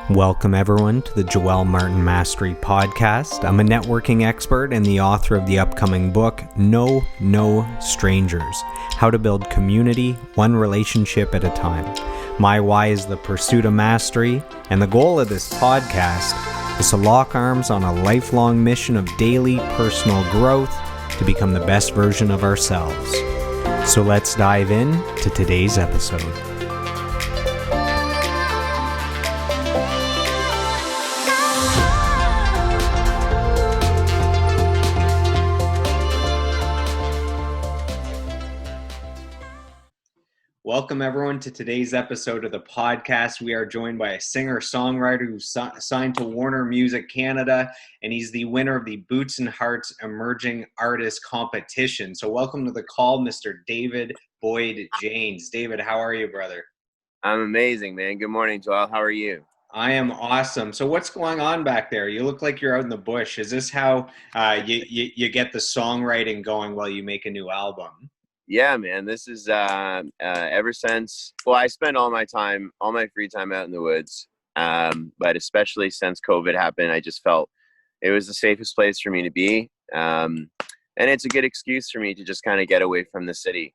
Welcome everyone to the Joel Martin Mastery Podcast. I'm a networking expert and the author of the upcoming book, No Strangers, How to Build Community, One Relationship at a Time. My why is the pursuit of mastery, and the goal of this podcast is to lock arms on a lifelong mission of daily personal growth to become the best version of ourselves. So let's dive in to today's episode. Welcome, everyone, to today's episode of the podcast. We are joined by a singer-songwriter who's signed to Warner Music Canada, and he's the winner of the Boots and Hearts Emerging Artist Competition. So welcome to the call, Mr. David Boyd Janes. David, how are you, brother? I'm amazing, man. Good morning, Joel. How are you? I am awesome. So what's going on back there? You look like you're out in the bush. Is this how you get the songwriting going while you make a new album? Yeah, man, this is ever since, well, I spend all my free time out in the woods, but especially since COVID happened, I just felt it was the safest place for me to be, and it's a good excuse for me to just kind of get away from the city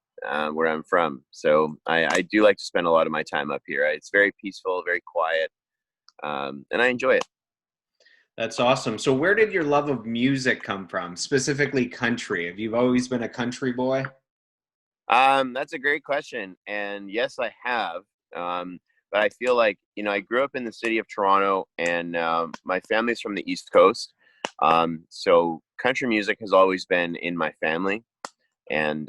where I'm from. So I do like to spend a lot of my time up here. It's very peaceful, very quiet, and I enjoy it. That's awesome. So where did your love of music come from, specifically country? Have you always been a country boy? That's a great question. And yes, I have. But I feel like, I grew up in the city of Toronto, and my family's from the East Coast. So country music has always been in my family. And,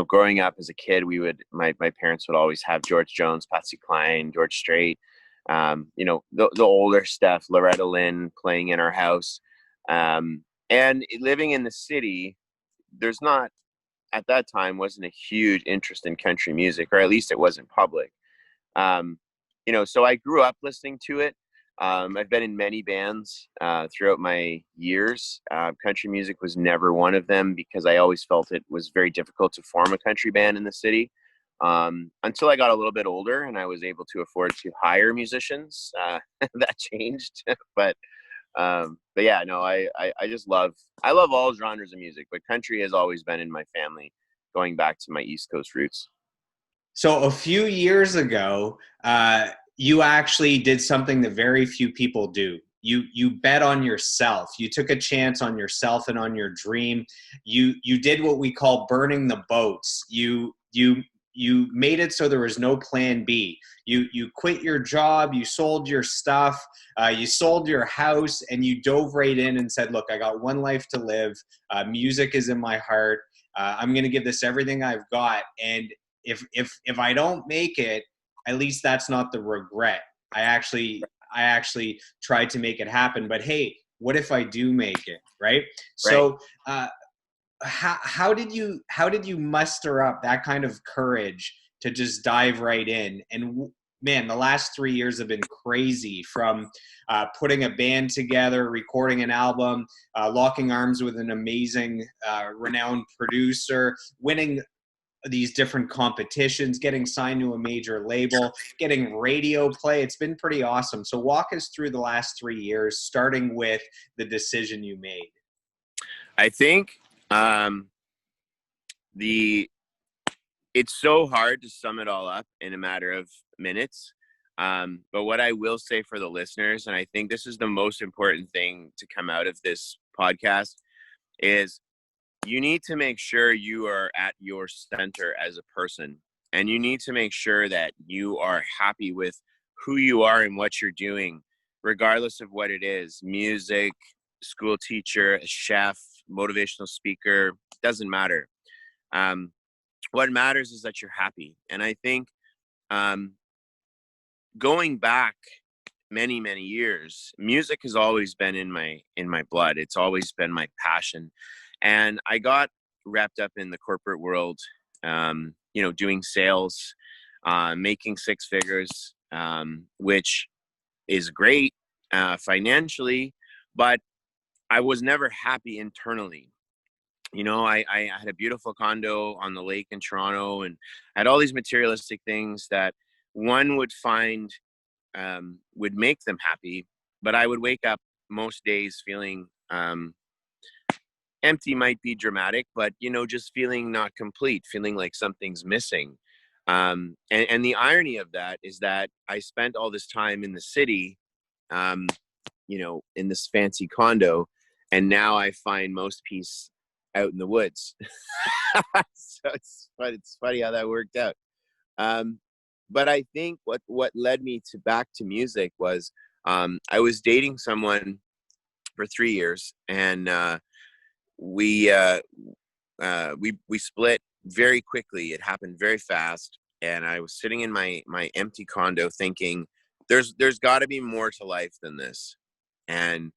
growing up as a kid, my parents would always have George Jones, Patsy Cline, George Strait, the older stuff, Loretta Lynn playing in our house. And living in the city, there's not, at that time, wasn't a huge interest in country music, or at least it wasn't public. So I grew up listening to it. I've been in many bands throughout my years. Country music was never one of them because I always felt it was very difficult to form a country band in the city. Until I got a little bit older and I was able to afford to hire musicians. That changed, but yeah, no, I love all genres of music, but country has always been in my family, going back to my East Coast roots. So a few years ago, you actually did something that very few people do. You bet on yourself. You took a chance on yourself and on your dream. You did what we call burning the boats. You made it so there was no plan B. You quit your job, you sold your stuff, you sold your house, and you dove right in and said, look, I got one life to live. Music is in my heart. I'm going to give this everything I've got. And if I don't make it, at least that's not the regret. I actually tried to make it happen. But hey, what if I do make it, right? So how did you muster up that kind of courage to just dive right in? And man, the last 3 years have been crazy, from putting a band together, recording an album, locking arms with an amazing renowned producer, winning these different competitions, getting signed to a major label, getting radio play. It's been pretty awesome. So walk us through the last 3 years, starting with the decision you made. I think it's so hard to sum it all up in a matter of minutes. But what I will say for the listeners, and I think this is the most important thing to come out of this podcast, is you need to make sure you are at your center as a person, and you need to make sure that you are happy with who you are and what you're doing, regardless of what it is: music, school teacher, a chef, motivational speaker, doesn't matter. What matters is that you're happy. And I think going back many years, music has always been in my blood. It's always been my passion. And I got wrapped up in the corporate world, doing sales, making six figures, which is great financially, but I was never happy internally. I had a beautiful condo on the lake in Toronto, and I had all these materialistic things that one would find would make them happy. But I would wake up most days feeling empty, might be dramatic, but just feeling not complete, feeling like something's missing. And the irony of that is that I spent all this time in the city, um, in this fancy condo, and now I find most peace out in the woods. So it's funny how that worked out. But I think what led me back to music was, I was dating someone for 3 years, and we split very quickly. It happened very fast, and I was sitting in my empty condo thinking, there's got to be more to life than this. And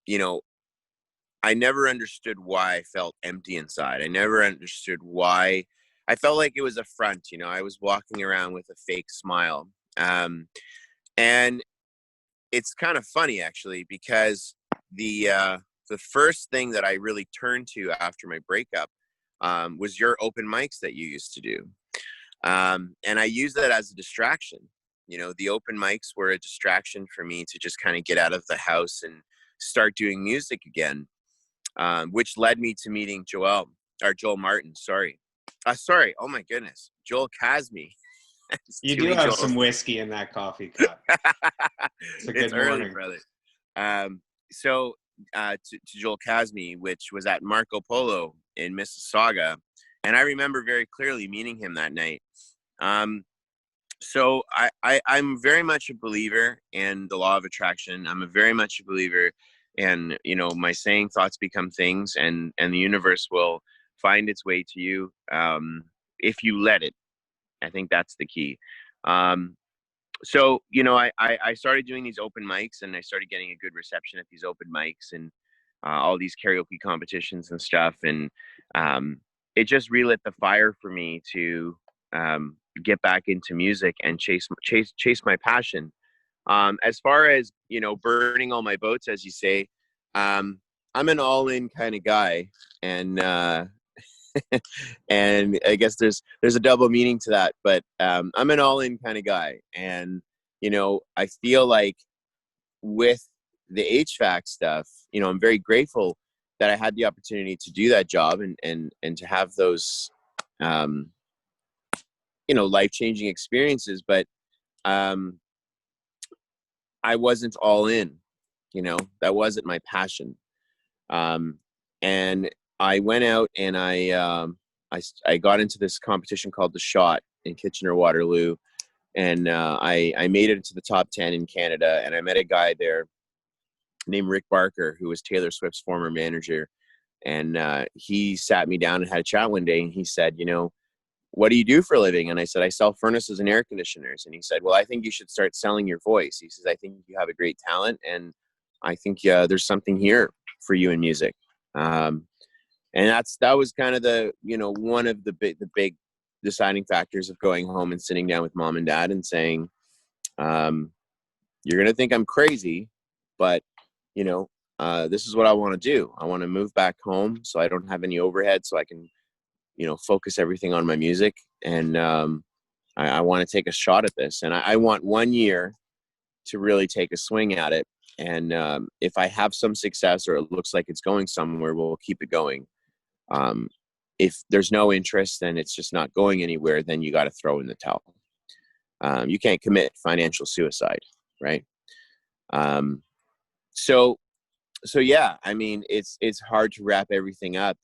you know I never understood why I felt empty inside. I never understood why I felt like it was a front. I was walking around with a fake smile. And it's kind of funny, actually, because the first thing that I really turned to after my breakup was your open mics that you used to do. And I used that as a distraction. The open mics were a distraction for me to just kind of get out of the house and start doing music again, which led me to meeting Joel Martin. Sorry. Oh my goodness. Joel Casme. You do have some whiskey in that coffee cup. It's a good early, morning, brother. So to Joel Casme, which was at Marco Polo in Mississauga. And I remember very clearly meeting him that night. So I'm very much a believer in the law of attraction. I'm very much a believer in, my saying thoughts become things, and the universe will find its way to you if you let it. I think that's the key. So, I started doing these open mics, and I started getting a good reception at these open mics and all these karaoke competitions and stuff. And it just relit the fire for me to get back into music and chase my passion. As far as, burning all my boats, as you say, I'm an all-in kind of guy. And and I guess there's a double meaning to that, but I'm an all-in kind of guy. And I feel like with the HVAC stuff, I'm very grateful that I had the opportunity to do that job and to have those life-changing experiences. But I wasn't all in. That wasn't my passion. And I went out and I got into this competition called The Shot in Kitchener-Waterloo, and I made it into the top 10 in Canada. And I met a guy there named Rick Barker, who was Taylor Swift's former manager. And he sat me down and had a chat one day, and he said, what do you do for a living? And I said, I sell furnaces and air conditioners. And he said, well, I think you should start selling your voice. He says, I think you have a great talent, and I think there's something here for you in music. And that was kind of the, one of the big deciding factors of going home and sitting down with mom and dad and saying, you're going to think I'm crazy, but this is what I want to do. I want to move back home so I don't have any overhead, so I can, focus everything on my music. And I want to take a shot at this. And I want 1 year to really take a swing at it. And if I have some success, or it looks like it's going somewhere, we'll keep it going. If there's no interest and it's just not going anywhere, then you got to throw in the towel. You can't commit financial suicide, right? So yeah, I mean, it's hard to wrap everything up,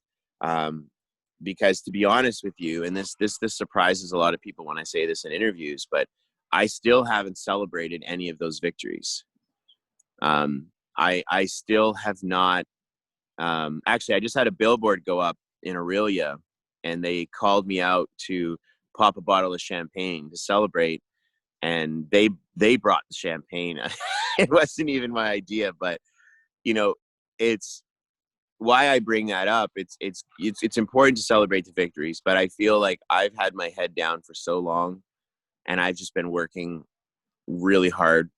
because, to be honest with you, and this surprises a lot of people when I say this in interviews, but I still haven't celebrated any of those victories. I still have not. Actually, I just had a billboard go up in Aurelia, and they called me out to pop a bottle of champagne to celebrate. And they brought the champagne. It wasn't even my idea, but it's why I bring that up. It's important to celebrate the victories, but I feel like I've had my head down for so long, and I've just been working really hard,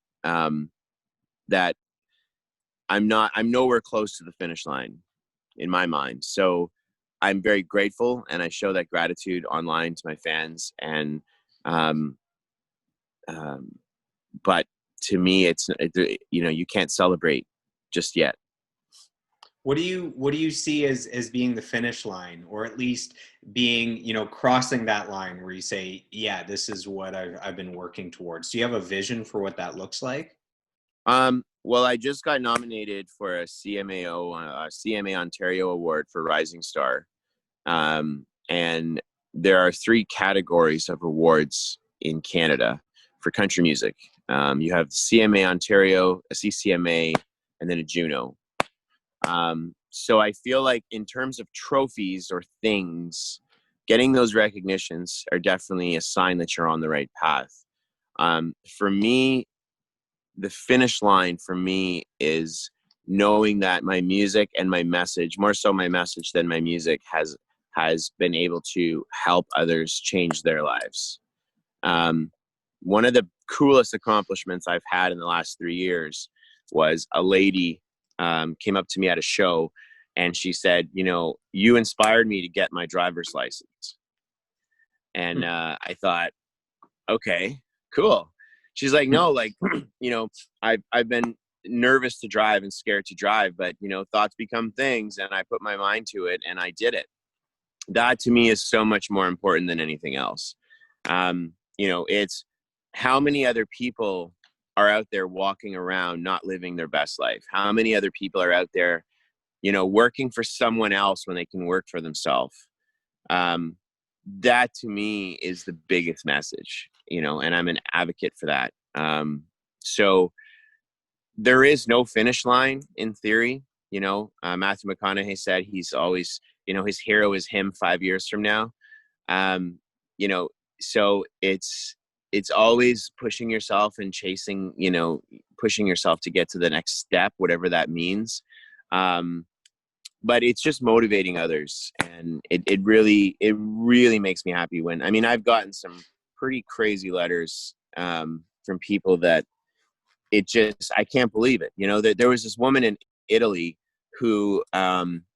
that I'm nowhere close to the finish line in my mind. So I'm very grateful, and I show that gratitude online to my fans. And but to me, you can't celebrate just yet. What do you see as being the finish line, or at least being, crossing that line where you say, yeah, this is what I've been working towards? Do you have a vision for what that looks like? Well, I just got nominated for a CMA Ontario Award for Rising Star. And there are 3 categories of awards in Canada for country music. You have the CMA Ontario, a CCMA, and then a Juno. So I feel like in terms of trophies or things, getting those recognitions are definitely a sign that you're on the right path. For me, the finish line for me is knowing that my music and my message, more so my message than my music, has been able to help others change their lives. One of the coolest accomplishments I've had in the last 3 years was a lady came up to me at a show, and she said, you inspired me to get my driver's license. And I thought, okay, cool. She's like, no, like, I've been nervous to drive and scared to drive, but, thoughts become things, and I put my mind to it and I did it. That to me is so much more important than anything else. It's how many other people are out there walking around not living their best life? How many other people are out there, working for someone else when they can work for themselves? That to me is the biggest message, and I'm an advocate for that. So there is no finish line in theory. Matthew McConaughey said he's always, his hero is him 5 years from now. So it's always pushing yourself and chasing, pushing yourself to get to the next step, whatever that means. But it's just motivating others. And it really makes me happy when, I've gotten some pretty crazy letters from people that I can't believe it. There was this woman in Italy who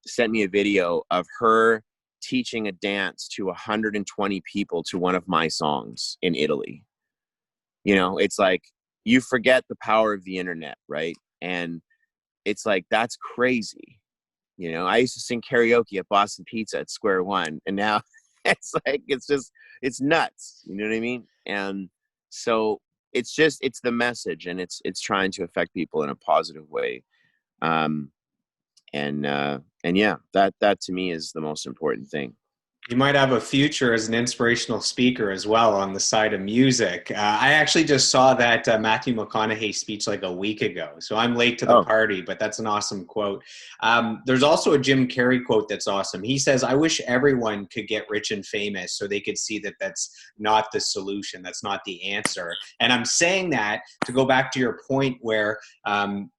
sent me a video of her teaching a dance to 120 people to one of my songs in Italy. It's like, you forget the power of the internet, right? And it's like, that's crazy. I used to sing karaoke at Boston Pizza at Square One, and now it's like, it's nuts. You know what I mean? And so it's the message, and it's trying to affect people in a positive way. And yeah, that to me is the most important thing. You might have a future as an inspirational speaker as well on the side of music. I actually just saw that Matthew McConaughey speech like a week ago, so I'm late to the party, but that's an awesome quote. There's also a Jim Carrey quote that's awesome. He says, I wish everyone could get rich and famous so they could see that that's not the solution, that's not the answer. And I'm saying that to go back to your point where,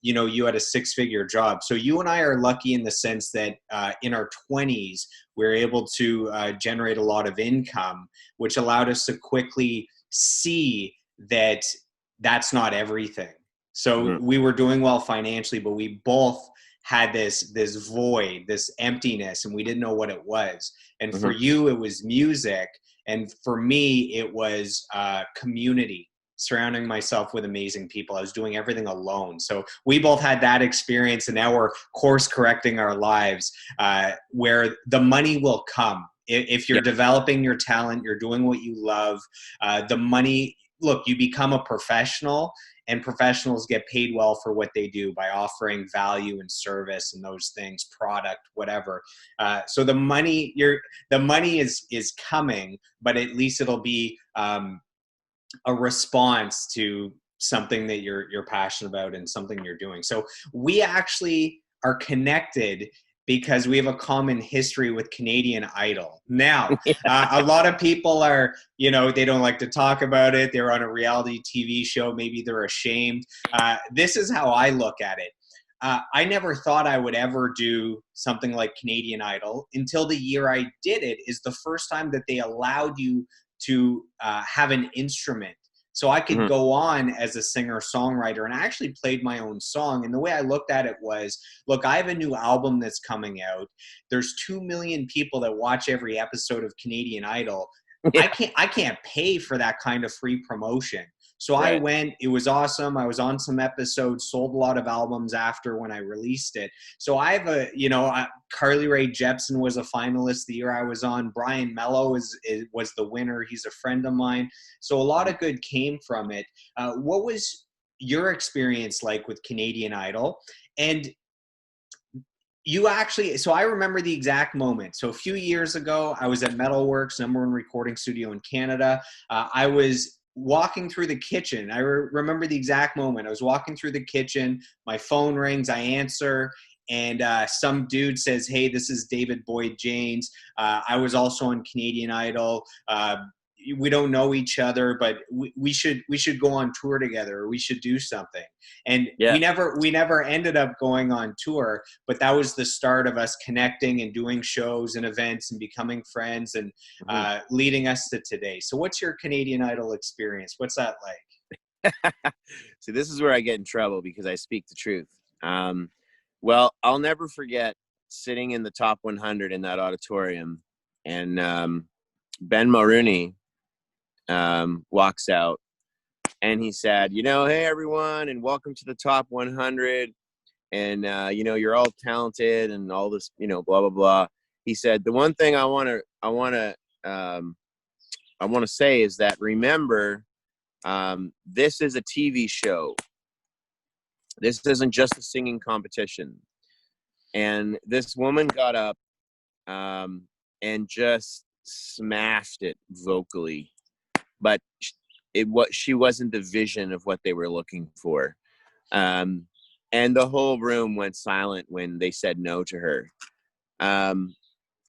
you had a 6-figure job. So you and I are lucky in the sense that in our 20s, we're able to generate a lot of income, which allowed us to quickly see that that's not everything. So we were doing well financially, but we both had this void, this emptiness, and we didn't know what it was. And for you, it was music. And for me, it was community. Surrounding myself with amazing people. I was doing everything alone. So we both had that experience, and now we're course correcting our lives where the money will come. If you're developing your talent, you're doing what you love, the money, look, you become a professional, and professionals get paid well for what they do by offering value and service and those things, product, whatever. So the money is coming, but at least it'll be a response to something that you're passionate about and something you're doing. So we actually are connected because we have a common history with Canadian Idol. Now, a lot of people are, they don't like to talk about it. They're on a reality TV show. Maybe they're ashamed. This is how I look at it. I never thought I would ever do something like Canadian Idol until the year I did it is the first time that they allowed you to have an instrument. So I could go on as a singer-songwriter, and I actually played my own song. And the way I looked at it was, look, I have a new album that's coming out. There's 2 million people that watch every episode of Canadian Idol. I can't pay for that kind of free promotion. So I Right. went, it was awesome. I was on some episodes, sold a lot of albums after when I released it. So I have Carly Rae Jepsen was a finalist the year I was on. Brian Mello was the winner. He's a friend of mine. So a lot of good came from it. What was your experience like with Canadian Idol? And you actually, so I remember the exact moment. So a few years ago, I was at Metalworks, #1 recording studio in Canada. I was walking through the kitchen. I remember the exact moment. I was walking through the kitchen. My phone rings. I answer. And some dude says, "Hey, this is David Boyd James. I was also on Canadian Idol. We don't know each other, but we should go on tour together. Or we should do something." And we Yeah. never ended up going on tour, but that was the start of us connecting and doing shows and events and becoming friends and Mhm. leading us to today. So what's your Canadian Idol experience? What's that like? See, this is where I get in trouble because I speak the truth. Well, I'll never forget sitting in the top 100 in that auditorium, and Ben Mulrooney walks out, and he said, "Hey everyone, and welcome to the top 100, and you're all talented and all this, blah blah blah." He said, "The one thing I want to say is that remember, this is a TV show. This isn't just a singing competition." And this woman got up and just smashed it vocally, but she wasn't the vision of what they were looking for. Um, and the whole room went silent when they said no to her. And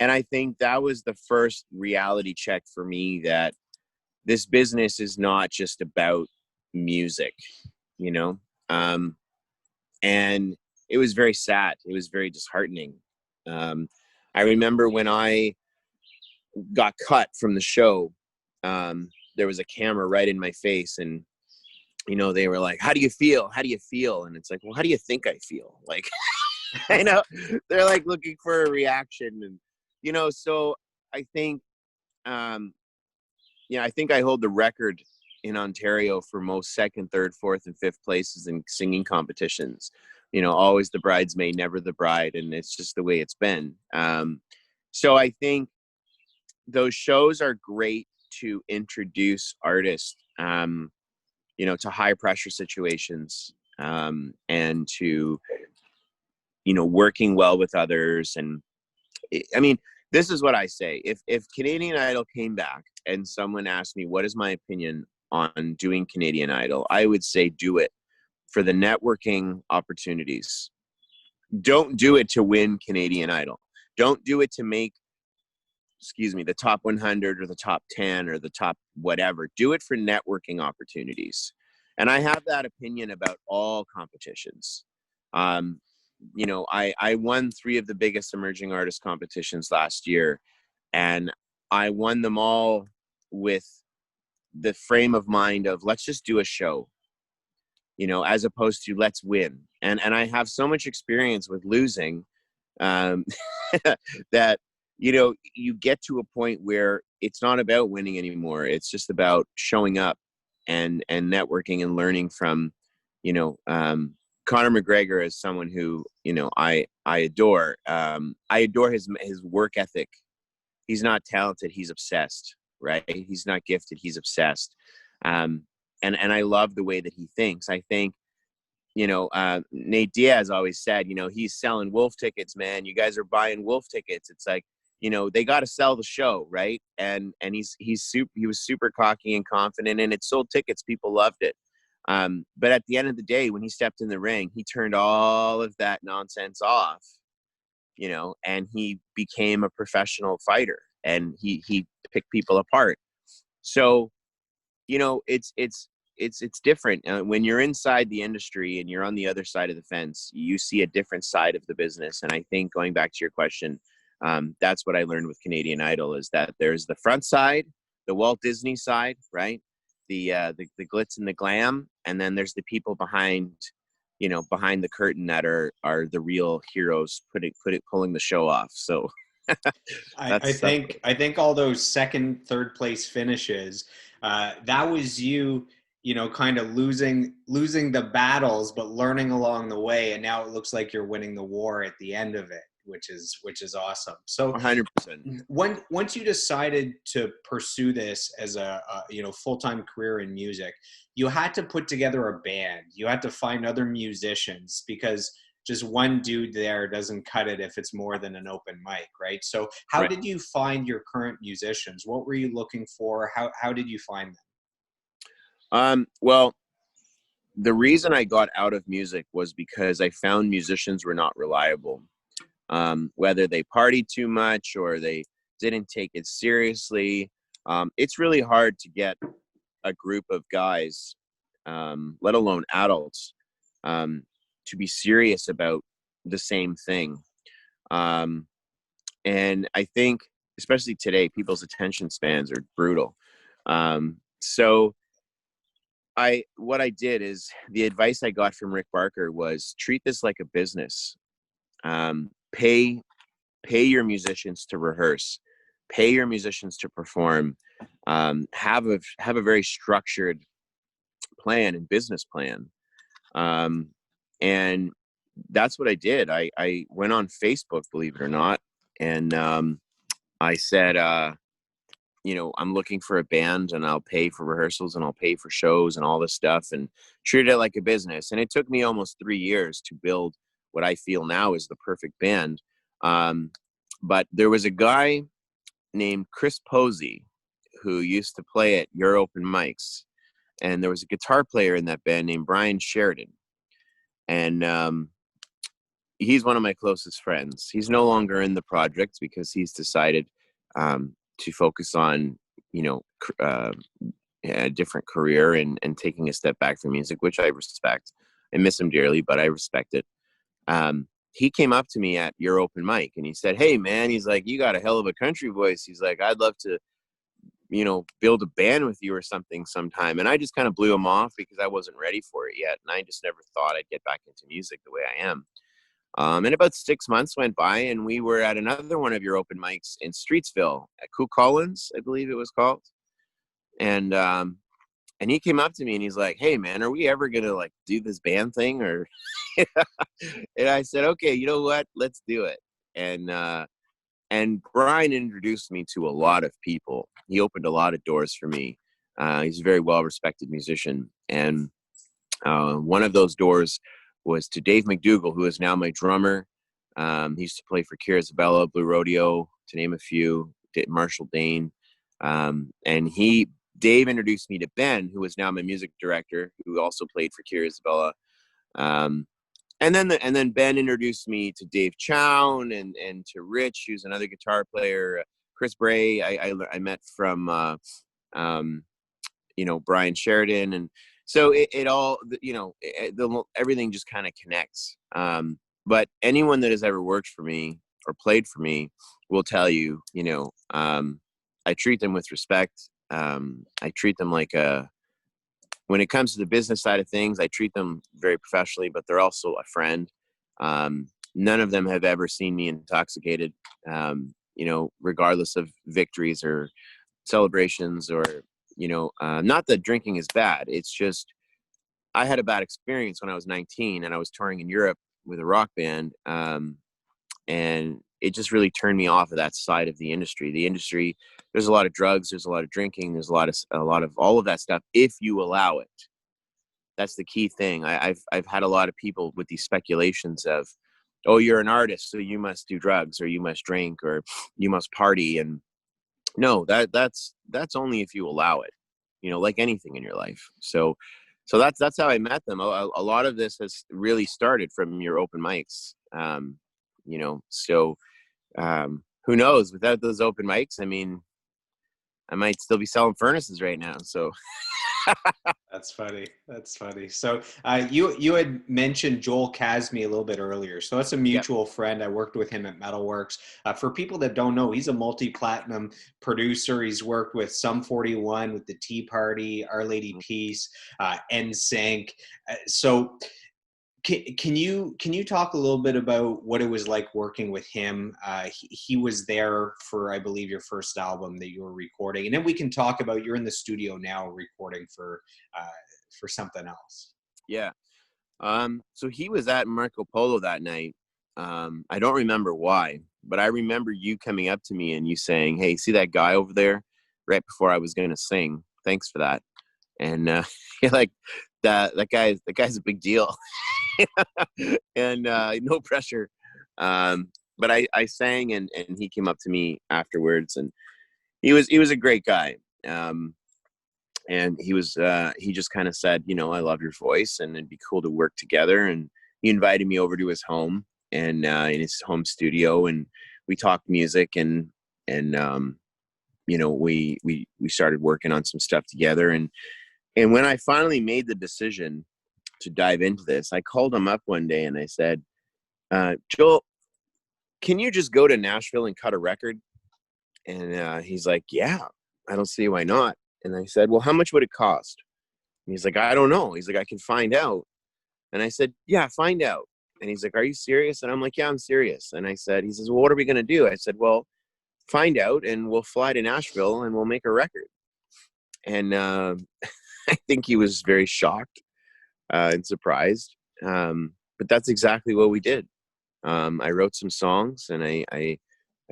I think that was the first reality check for me that this business is not just about music, you know? Um, and it was very sad. It was very disheartening. Um, I remember when I got cut from the show, there was a camera right in my face, and they were like, "How do you feel? How do you feel?" And it's like, "Well, how do you think I feel?" Like, you know, they're like looking for a reaction, and so I think, um, I think I hold the record in Ontario for most second, third, fourth, and fifth places in singing competitions. Always the bridesmaid, never the bride, and it's just the way it's been. So I think those shows are great to introduce artists, to high pressure situations, and to, working well with others. And I mean, this is what I say. If Canadian Idol came back and someone asked me, what is my opinion on doing Canadian Idol? I would say do it for the networking opportunities. Don't do it to win Canadian Idol. Don't do it to make, the top 100 or the top 10 or the top whatever. Do it for networking opportunities. And I have that opinion about all competitions. I won 3 of the biggest emerging artist competitions last year, and I won them all with the frame of mind of let's just do a show, as opposed to let's win. And I have so much experience with losing, um, that you get to a point where it's not about winning anymore. It's just about showing up and networking and learning from, Conor McGregor is someone who, I adore. I adore his work ethic. He's not talented. He's obsessed, right? He's not gifted. He's obsessed. And I love the way that he thinks. I think, Nate Diaz always said, he's selling wolf tickets, man. You guys are buying wolf tickets. It's like, they got to sell the show, right? And he was super cocky and confident, and it sold tickets. People loved it. But at the end of the day, when he stepped in the ring, he turned all of that nonsense off, and he became a professional fighter, and he picked people apart. So, it's different when you're inside the industry and you're on the other side of the fence. You see a different side of the business, and I think going back to your question, that's what I learned with Canadian Idol is that there's the front side, the Walt Disney side, right? The glitz and the glam, and then there's the people behind the curtain that are the real heroes, pulling the show off. So I think all those second, third place finishes, that was you you know, kind of losing the battles, but learning along the way. And now it looks like you're winning the war at the end of it, which is awesome. So 100%. once you decided to pursue this as a you know, full-time career in music, you had to put together a band. You had to find other musicians, because just one dude there doesn't cut it if it's more than an open mic, right? So how Right. did you find your current musicians? What were you looking for? How did you find them? Well, the reason I got out of music was because I found musicians were not reliable. Whether they partied too much or they didn't take it seriously. It's really hard to get a group of guys, let alone adults, to be serious about the same thing. Um, and I think, especially today, people's attention spans are brutal. So what I did is, the advice I got from Rick Barker was, treat this like a business. Pay your musicians to rehearse, pay your musicians to perform, have a very structured plan and business plan. And that's what I did. I went on Facebook, believe it or not, and I said, you know, I'm looking for a band, and I'll pay for rehearsals, and I'll pay for shows and all this stuff, and treat it like a business. And it took me almost 3 years to build what I feel now is the perfect band. But there was a guy named Chris Posey who used to play at your open mics, and there was a guitar player in that band named Brian Sheridan, and he's one of my closest friends. He's no longer in the project because he's decided to focus on, you know, a different career, and taking a step back from music, which I respect. I miss him dearly, but I respect it. He came up to me at your open mic, and he said, "Hey man," he's like, "you got a hell of a country voice." He's like, "I'd love to, you know, build a band with you or something sometime." And I just kind of blew him off because I wasn't ready for it yet. And I just never thought I'd get back into music the way I am. And about 6 months went by, and we were at another one of your open mics in Streetsville at Cool Collins, I believe it was called. And he came up to me, and he's like, "Hey man, are we ever gonna like do this band thing?" Or and I said, "Okay, you know what? Let's do it." And Brian introduced me to a lot of people. He opened a lot of doors for me. He's a very well-respected musician, and one of those doors was to Dave McDougall, who is now my drummer. He used to play for Kira Isabella, Blue Rodeo, to name a few. Marshall Dane, and Dave introduced me to Ben, who is now my music director, who also played for Kira Isabella. And then Ben introduced me to Dave Chow and to Rich, who's another guitar player. Chris Bray, I met from you know, Brian Sheridan, and so it all, you know, everything just kind of connects. But anyone that has ever worked for me or played for me will tell you, you know, I treat them with respect. I treat them like when it comes to the business side of things, I treat them very professionally, but they're also a friend. None of them have ever seen me intoxicated, you know, regardless of victories or celebrations, or, you know, not that drinking is bad. It's just, I had a bad experience when I was 19 and I was touring in Europe with a rock band. And it just really turned me off of that side of the industry. The industry, there's a lot of drugs, there's a lot of drinking, there's a lot of all of that stuff, if you allow it. That's the key thing. I've had a lot of people with these speculations of, oh, you're an artist, so you must do drugs, or you must drink, or you must party. And no, that's only if you allow it, you know, like anything in your life. So that's how I met them. A lot of this has really started from your open mics. You know, so who knows, without those open mics, I mean, I might still be selling furnaces right now. So That's funny. That's funny. So you had mentioned Joel Casme a little bit earlier. So that's a yeah. mutual friend. I worked with him at Metalworks. For people that don't know, he's a multi-platinum producer. He's worked with Sum 41, with the Tea Party, Our Lady Peace, NSYNC. So can you talk a little bit about what it was like working with him? He was there for, I believe, your first album that you were recording, and then we can talk about, you're in the studio now recording for for something else. Yeah. So he was at Marco Polo that night. I don't remember why, but I remember you coming up to me and you saying, "Hey, see that guy over there?" Right before I was going to sing. Thanks for that. And you're like, that guy's a big deal. And no pressure. But I sang, and he came up to me afterwards, and he was a great guy. And he just kind of said, "I love your voice and it'd be cool to work together." And he invited me over to his home, and in his home studio, and we talked music, and we started working on some stuff together. And when I finally made the decision to dive into this, I called him up one day and I said, "Joel, can you just go to Nashville and cut a record?" And he's like, "Yeah, I don't see why not." And I said, "Well, how much would it cost?" And he's like, "I don't know." He's like, "I can find out." And I said, "Yeah, find out." And he's like, "Are you serious?" And I'm like, "Yeah, I'm serious." And he says, "Well, what are we going to do?" I said, "Well, find out and we'll fly to Nashville and we'll make a record." And I think he was very shocked and surprised. But that's exactly what we did. I wrote some songs, and I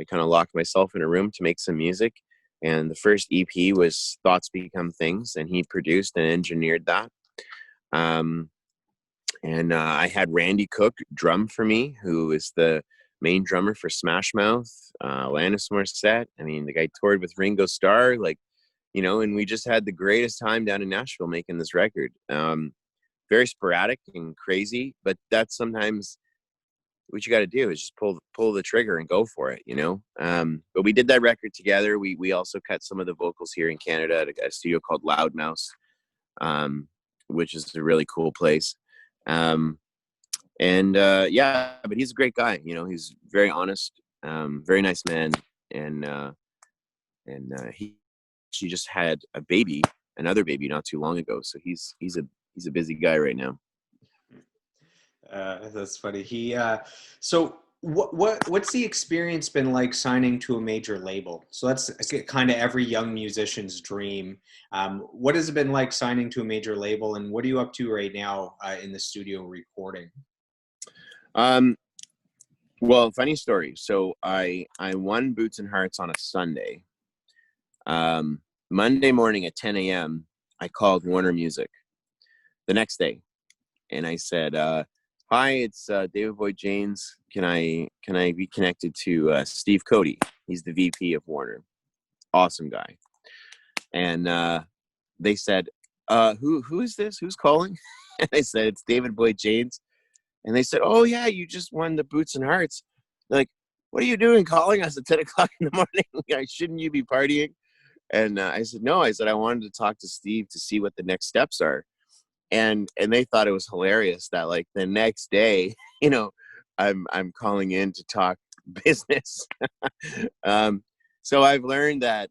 kind of locked myself in a room to make some music. And the first EP was Thoughts Become Things, and he produced and engineered that. And I had Randy Cook drum for me, who is the main drummer for Smash Mouth, Alanis Morissette. I mean, the guy toured with Ringo Starr, and we just had the greatest time down in Nashville making this record. Very sporadic and crazy, but that's sometimes what you got to do, is just pull the trigger and go for it, But we did that record together. We also cut some of the vocals here in Canada at a studio called Loudmouse, which is a really cool place. Yeah, but he's a great guy. He's very honest, very nice man, and she just had another baby not too long ago. So he's a busy guy right now. That's funny. So what's the experience been like signing to a major label? So that's kind of every young musician's dream. What has it been like signing to a major label, and what are you up to right now in the studio recording? Well, funny story. So I won Boots and Hearts on a Sunday. Monday morning at 10 a.m., I called Warner Music the next day, and I said, "Hi, it's David Boyd James. Can I be connected to Steve Cody? He's the VP of Warner. Awesome guy." And they said, "Who is this? Who's calling?" And I said, "It's David Boyd James." And they said, "Oh yeah, you just won the Boots and Hearts." They're like, "What are you doing calling us at 10 o'clock in the morning? Shouldn't you be partying?" And I said, "No." I said, "I wanted to talk to Steve to see what the next steps are." And they thought it was hilarious that the next day, I'm calling in to talk business. So I've learned that,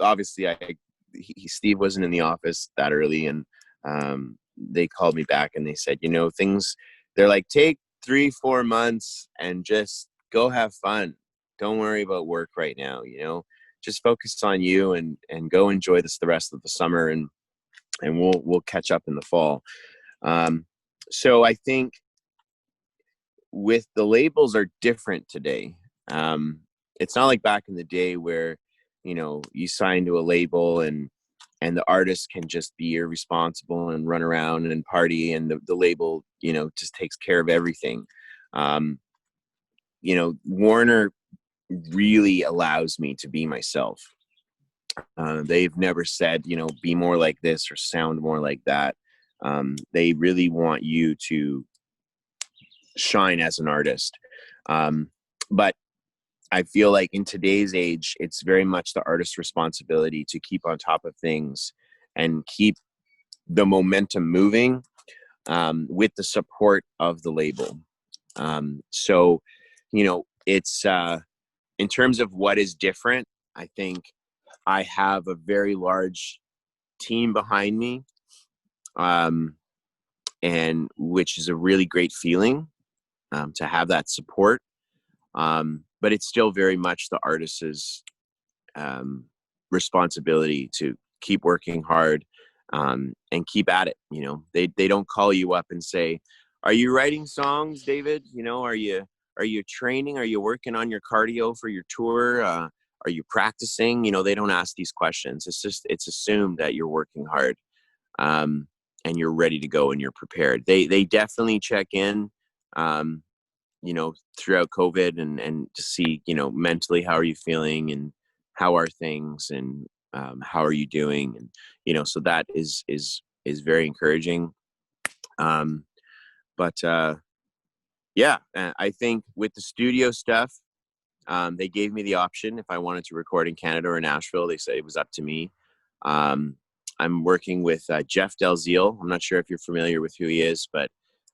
obviously Steve wasn't in the office that early, and they called me back and they said, they're like, take 3-4 months and just go have fun. Don't worry about work right now. Just focus on you and go enjoy the rest of the summer, and we'll catch up in the fall. So I think with the labels are different today. It's not like back in the day where, you sign to a label and the artist can just be irresponsible and run around and party, and the label, just takes care of everything. Warner really allows me to be myself. They've never said, be more like this or sound more like that. They really want you to shine as an artist. But I feel like in today's age, it's very much the artist's responsibility to keep on top of things and keep the momentum moving, with the support of the label. So, it's in terms of what is different, I think I have a very large team behind me, and which is a really great feeling, to have that support. But it's still very much the artist's responsibility to keep working hard, and keep at it. You know, they don't call you up and say, "Are you writing songs, David? You know, are you training? Are you working on your cardio for your tour? Are you practicing?" You know, they don't ask these questions. It's assumed that you're working hard, and you're ready to go and you're prepared. They definitely check in, you know, throughout COVID, and to see, you know, mentally, how are you feeling, and how are things, and how are you doing, and you know, so that is very encouraging. Um, but yeah, I think with the studio stuff, they gave me the option if I wanted to record in Canada or Nashville. They said it was up to me. Um, I'm working with Jeff Delzeel. I'm not sure if you're familiar with who he is, but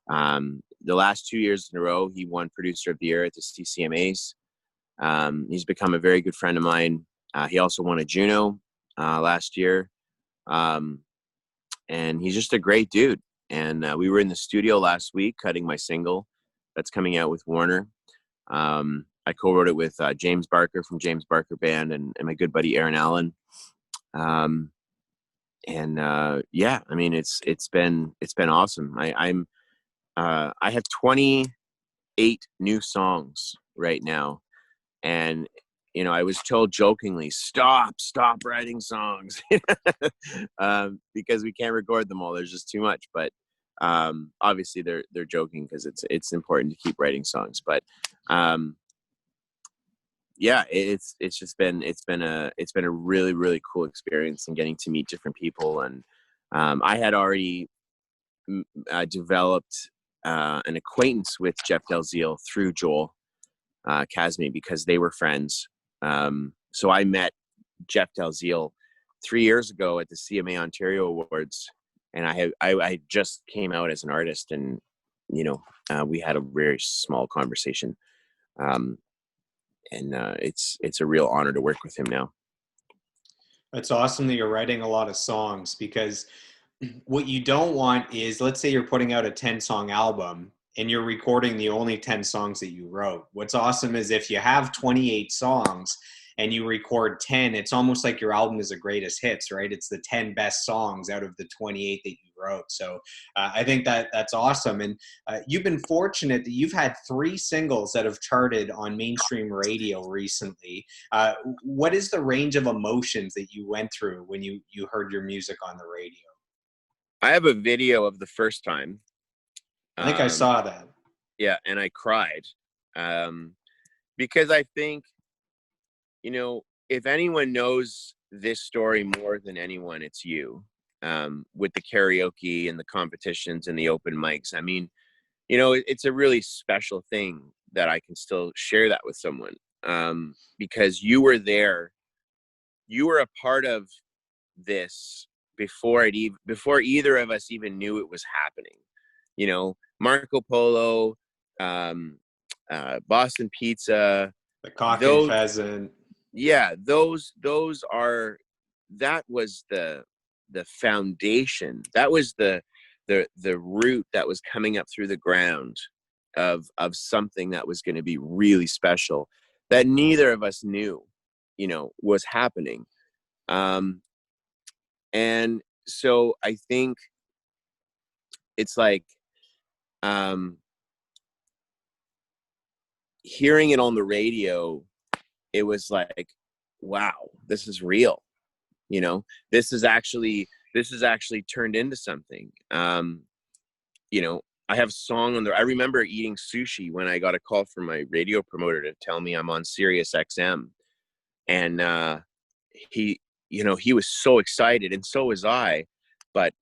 the last 2 years in a row, he won Producer of the Year at the CCMAs. He's become a very good friend of mine. He also won a Juno last year. Um, and he's just a great dude. And we were in the studio last week cutting my single that's coming out with Warner. I co-wrote it with James Barker from James Barker Band, and my good buddy Aaron Allen. Yeah, I mean, it's been awesome. I have 28 new songs right now, and you know, I was told jokingly, stop writing songs, because we can't record them all. There's just too much. But obviously they're joking, because it's important to keep writing songs. But yeah, it's been a really, really cool experience, and getting to meet different people. And I had already developed an acquaintance with Jeff Delzeel through Joel Casme, because they were friends. So I met Jeff Delzeel 3 years ago at the CMA Ontario Awards, and I just came out as an artist, and you know, we had a very small conversation. It's a real honor to work with him now. It's awesome that you're writing a lot of songs, because what you don't want is, let's say you're putting out a 10-song album and you're recording the only 10 songs that you wrote. What's awesome is if you have 28 songs and you record 10, it's almost like your album is a greatest hits, right? It's the 10 best songs out of the 28 that you wrote. So I think that's awesome. And you've been fortunate that you've had 3 singles that have charted on mainstream radio recently. What is the range of emotions that you went through when you heard your music on the radio? I have a video of the first time. I think I saw that. Yeah, and I cried, because I think, you know, if anyone knows this story more than anyone, it's you, with the karaoke and the competitions and the open mics. I mean, you know, it's a really special thing that I can still share that with someone, because you were there. You were a part of this before either of us even knew it was happening. You know, Marco Polo, Boston Pizza, The Cock and Pheasant. Yeah, those are, that was the foundation. That was the root that was coming up through the ground of something that was going to be really special, that neither of us knew, you know, was happening. And so I think it's like, hearing it on the radio, it was like, wow, this is real. You know, this is actually turned into something. You know, I have a song on there. I remember eating sushi when I got a call from my radio promoter to tell me I'm on Sirius XM. And he, you know, he was so excited, and so was I. But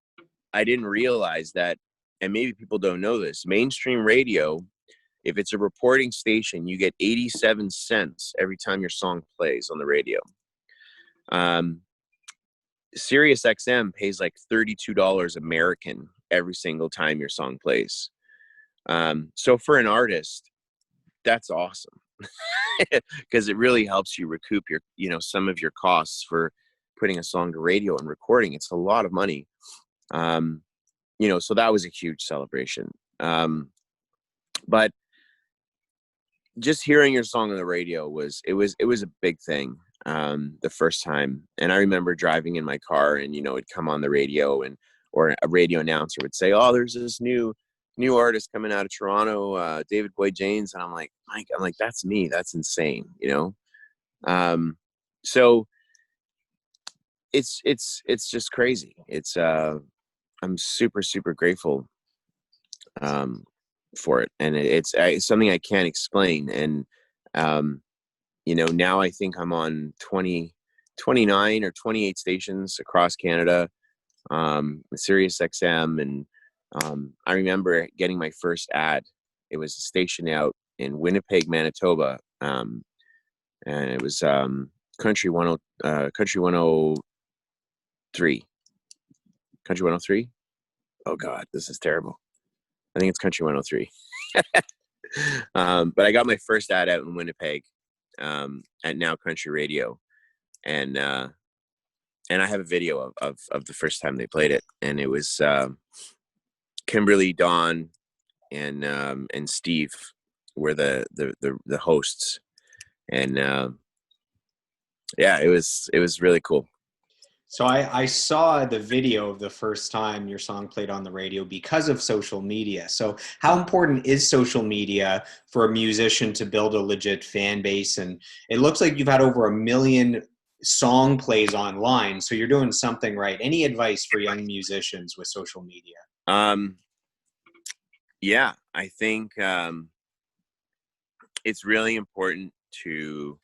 I didn't realize that, and maybe people don't know this, mainstream radio, if it's a reporting station, you get 87 cents every time your song plays on the radio. Sirius XM pays like $32 American every single time your song plays. So for an artist, that's awesome, because it really helps you recoup your, you know, some of your costs for putting a song to radio and recording. It's a lot of money. You know, so that was a huge celebration. But just hearing your song on the radio was a big thing. the first time. And I remember driving in my car, and, it'd come on the radio, or a radio announcer would say, "Oh, there's this new artist coming out of Toronto, David Boyd James." And I'm like, Mike, that's me. That's insane. So it's just crazy. I'm super, super grateful, for it. And it's something I can't explain. And, now I think I'm on 29 or 28 stations across Canada, with Sirius XM. And, I remember getting my first ad. It was a station out in Winnipeg, Manitoba. And it was, Country 103. Country 103. Oh God, this is terrible. I think it's Country 103. But I got my first ad out in Winnipeg, at Now Country Radio. And I have a video of the first time they played it. And it was, Kimberly, Dawn, and Steve were the hosts. And, yeah, it was really cool. So I saw the video of the first time your song played on the radio because of social media. So how important is social media for a musician to build a legit fan base? And it looks like you've had over 1 million song plays online. So you're doing something right. Any advice for young musicians with social media? Yeah, I think, it's really important to,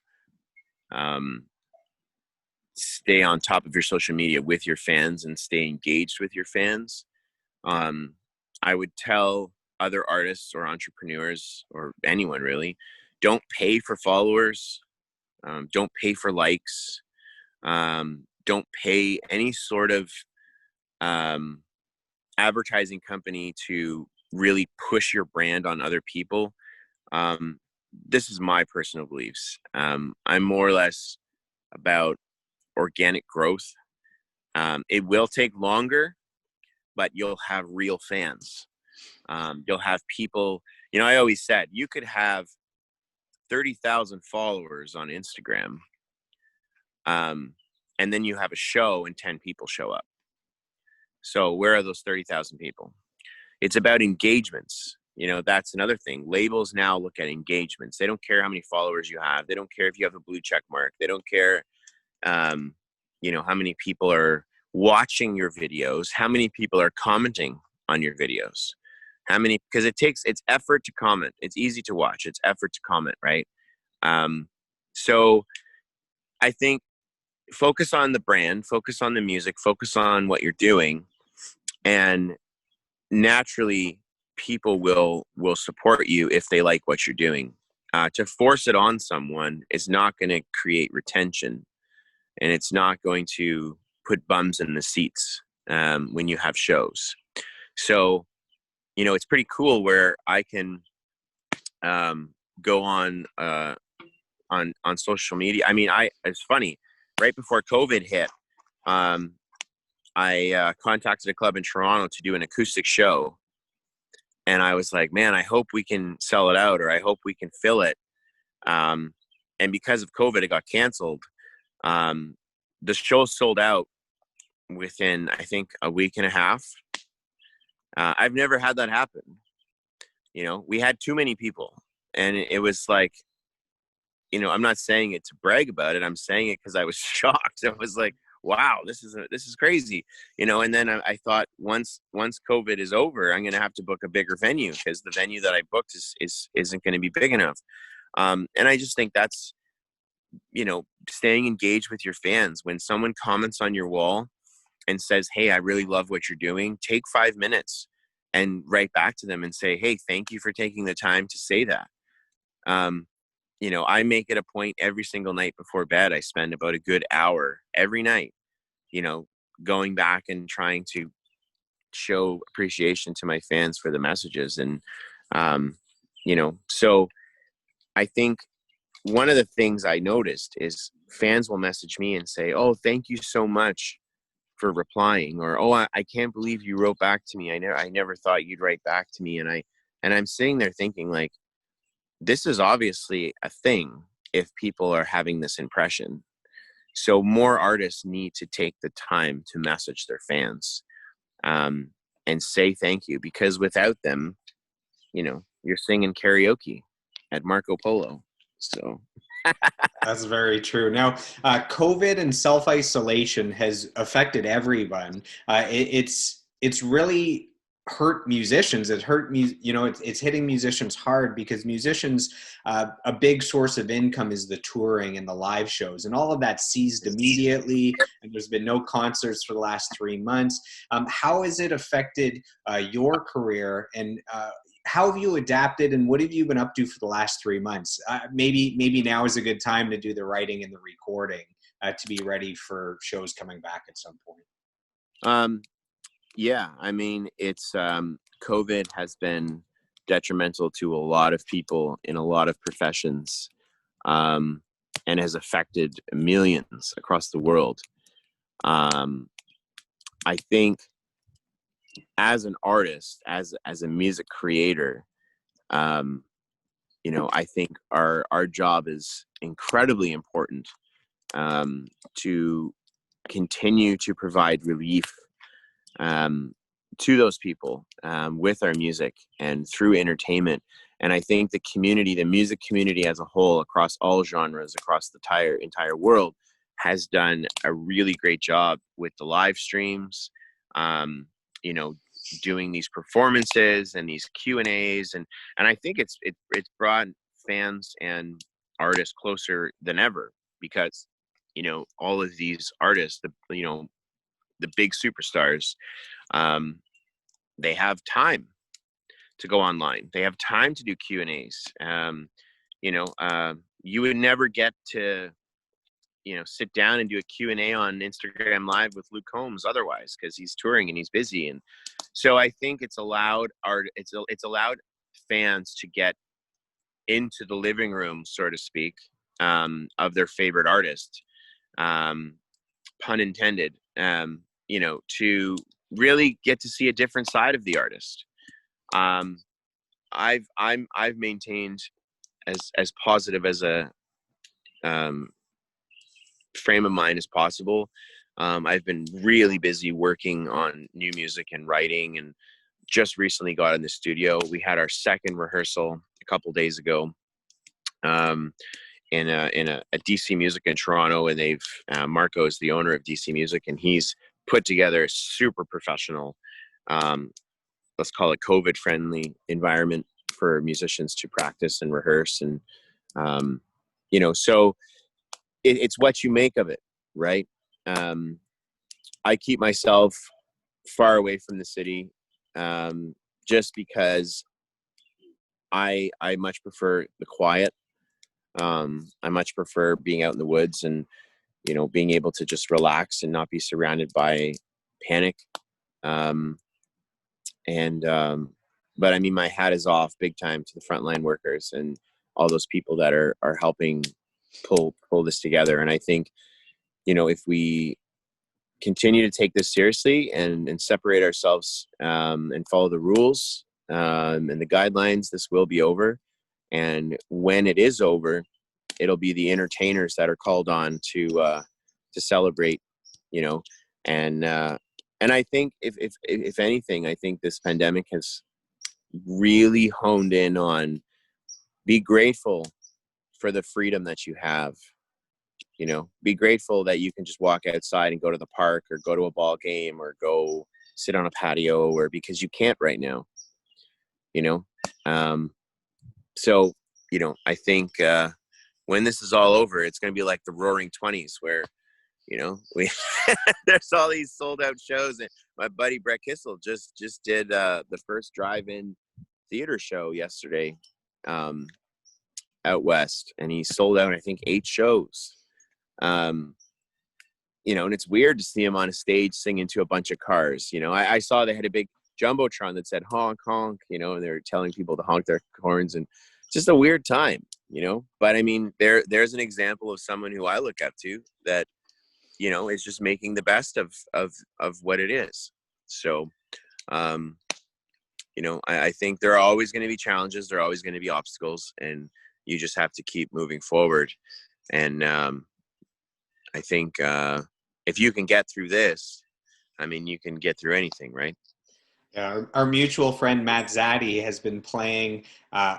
stay on top of your social media with your fans and stay engaged with your fans. I would tell other artists or entrepreneurs, or anyone really, don't pay for followers. Don't pay for likes. Don't pay any sort of, advertising company to really push your brand on other people. This is my personal beliefs. I'm more or less about organic growth. It will take longer, but you'll have real fans. You'll have people, I always said you could have 30,000 followers on Instagram, and then you have a show and 10 people show up. So where are those 30,000 people? It's about engagements. That's another thing. Labels now look at engagements. They don't care how many followers you have. They don't care if you have a blue check mark. They don't care, how many people are watching your videos, how many people are commenting on your videos, because it's effort to comment. It's easy to watch. It's effort to comment, right? So I think focus on the brand, focus on the music, focus on what you're doing, and naturally people will support you if they like what you're doing. To force it on someone is not going to create retention, and it's not going to put bums in the seats, when you have shows. So, it's pretty cool where I can, go on social media. It's funny. Right before COVID hit, I contacted a club in Toronto to do an acoustic show. And I was like, man, I hope we can sell it out, or I hope we can fill it. And because of COVID, it got canceled. The show sold out within, I think, a week and a half. I've never had that happen. We had too many people, and it was like, I'm not saying it to brag about it. I'm saying it because I was shocked. I was like, wow, this is crazy. And then I thought once COVID is over, I'm going to have to book a bigger venue, because the venue that I booked isn't going to be big enough. And I just think that's, staying engaged with your fans. When someone comments on your wall and says, hey, I really love what you're doing, take 5 minutes and write back to them and say, hey, thank you for taking the time to say that. I make it a point every single night before bed. I spend about a good hour every night, going back and trying to show appreciation to my fans for the messages. And, so I think one of the things I noticed is fans will message me and say, oh, thank you so much for replying, or, oh, I can't believe you wrote back to me. I never thought you'd write back to me. And I'm sitting there thinking, like, this is obviously a thing if people are having this impression. So more artists need to take the time to message their fans, and say thank you, because without them, you're singing karaoke at Marco Polo. So That's very true. Now, COVID and self isolation has affected everyone. It's really hurt musicians. It hurt me. It's hitting musicians hard because musicians, a big source of income is the touring and the live shows, and all of that ceased immediately. And there's been no concerts for the last 3 months. How has it affected your career, and how have you adapted, and what have you been up to for the last 3 months? Maybe now is a good time to do the writing and the recording to be ready for shows coming back at some point. Yeah, I mean, it's COVID has been detrimental to a lot of people in a lot of professions, and has affected millions across the world. I think as an artist, as a music creator, I think our job is incredibly important, to continue to provide relief, to those people, with our music and through entertainment. And I think the music community as a whole, across all genres, across the entire world, has done a really great job with the live streams, doing these performances and these Q&As, and I think it's brought fans and artists closer than ever, because all of these artists, the big superstars, they have time to go online. They have time to do Q&As. You would never get to sit down and do a Q&A on Instagram Live with Luke Combs otherwise, because he's touring and he's busy. And so I think it's allowed fans to get into the living room, so to speak, of their favorite artist, pun intended, to really get to see a different side of the artist. I've maintained as positive as a frame of mind as possible. I've been really busy working on new music and writing, and just recently got in the studio. We had our second rehearsal a couple days ago, in a DC Music in Toronto, and they've Marco is the owner of DC Music, and he's put together a super professional, let's call it COVID friendly environment for musicians to practice and rehearse. And so it's what you make of it, right? I keep myself far away from the city, just because I much prefer the quiet. I much prefer being out in the woods and, being able to just relax and not be surrounded by panic. But I mean, my hat is off big time to the frontline workers and all those people that are helping pull this together. And I think, if we continue to take this seriously and separate ourselves, and follow the rules, and the guidelines, this will be over. And when it is over, it'll be the entertainers that are called on to celebrate, and I think if anything, I think this pandemic has really honed in on, be grateful for the freedom that you have. Be grateful that you can just walk outside and go to the park, or go to a ball game, or go sit on a patio, or because you can't right now. So I think when this is all over, it's going to be like the Roaring '20s, where we there's all these sold out shows. And my buddy Brett Kissel just did the first drive-in theater show yesterday, out west, and he sold out, I think, 8 shows. And it's weird to see him on a stage singing to a bunch of cars. I saw they had a big jumbotron that said honk honk, and they're telling people to honk their horns, and just a weird time, but I mean, there's an example of someone who I look up to that, is just making the best of what it is. So, I think there are always going to be challenges. There are always going to be obstacles, and you just have to keep moving forward. And I think if you can get through this, I mean, you can get through anything, right? Yeah, our mutual friend Matt Zaddy has been playing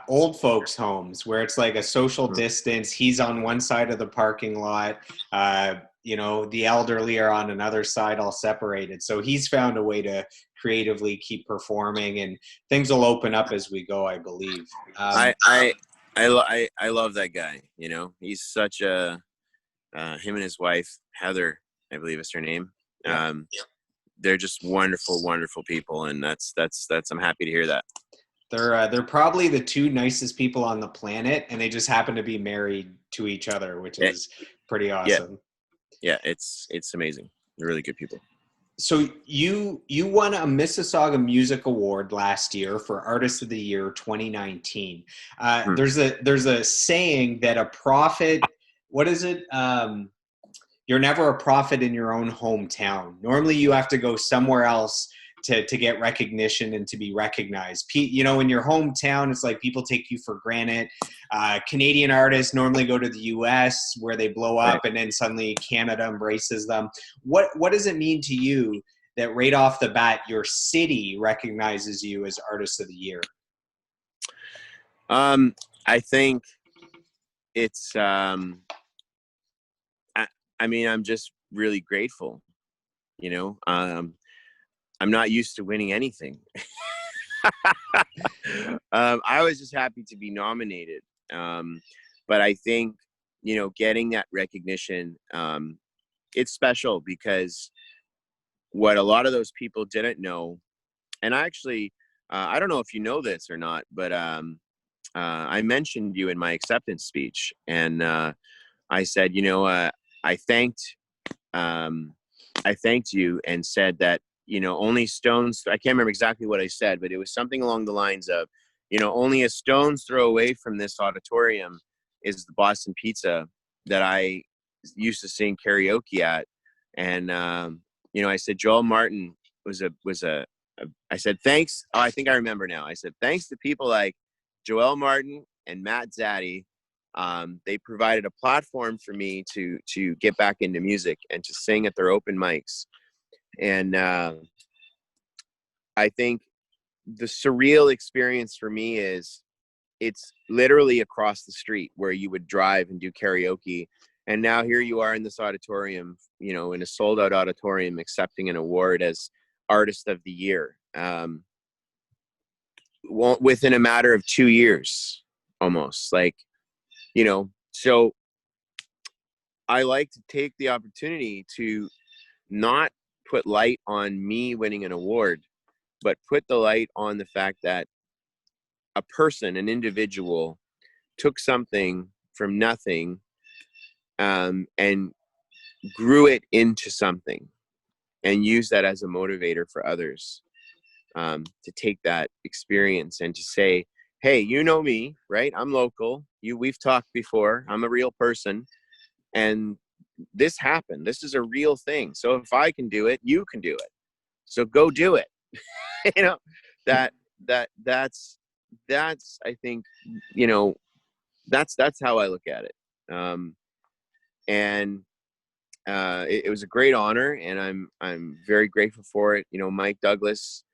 old folks' homes where it's like a social distance. He's on one side of the parking lot. The elderly are on another side, all separated. So he's found a way to creatively keep performing, and things will open up as we go, I believe. I love that guy. You know, he's such a him and his wife Heather, I believe is her name. Yeah. They're just wonderful, wonderful people, and that's. I'm happy to hear that. They're probably the two nicest people on the planet, and they just happen to be married to each other, which Yeah, is pretty yeah, awesome. yeah. It's amazing. They're really good people. So you won a Mississauga Music Award last year for Artist of the Year 2019. Hmm. There's a saying that a prophet, what is it? You're never a prophet in your own hometown. Normally, you have to go somewhere else to get recognition and to be recognized. In your hometown, it's like people take you for granted. Canadian artists normally go to the US where they blow up, and then suddenly Canada embraces them. What does it mean to you that right off the bat, your city recognizes you as Artist of the Year? I think it's. I mean, I'm just really grateful. You know, I'm not used to winning anything. I was just happy to be nominated. But I think, getting that recognition, it's special because what a lot of those people didn't know, and I actually, I don't know if you know this or not, but I mentioned you in my acceptance speech, and I said, I thanked, I thanked you and said that, only stones, I can't remember exactly what I said, but it was something along the lines of, only a stone's throw away from this auditorium is the Boston Pizza that I used to sing karaoke at. And, I said, Joel Martin I said, thanks. Oh, I think I remember now. I said, thanks to people like Joel Martin and Matt Zaddy. They provided a platform for me to get back into music and to sing at their open mics. And I think the surreal experience for me is it's literally across the street where you would drive and do karaoke. And now here you are in this auditorium, in a sold out auditorium, accepting an award as Artist of the Year. Within a matter of 2 years, almost, so I like to take the opportunity to not put light on me winning an award, but put the light on the fact that a person, an individual, took something from nothing, and grew it into something, and used that as a motivator for others, to take that experience and to say, hey, you know me, right? I'm local. We've talked before. I'm a real person. And this happened. This is a real thing. So if I can do it, you can do it. So go do it. That's I think, that's how I look at it. And it was a great honor, and I'm very grateful for it. Mike Douglas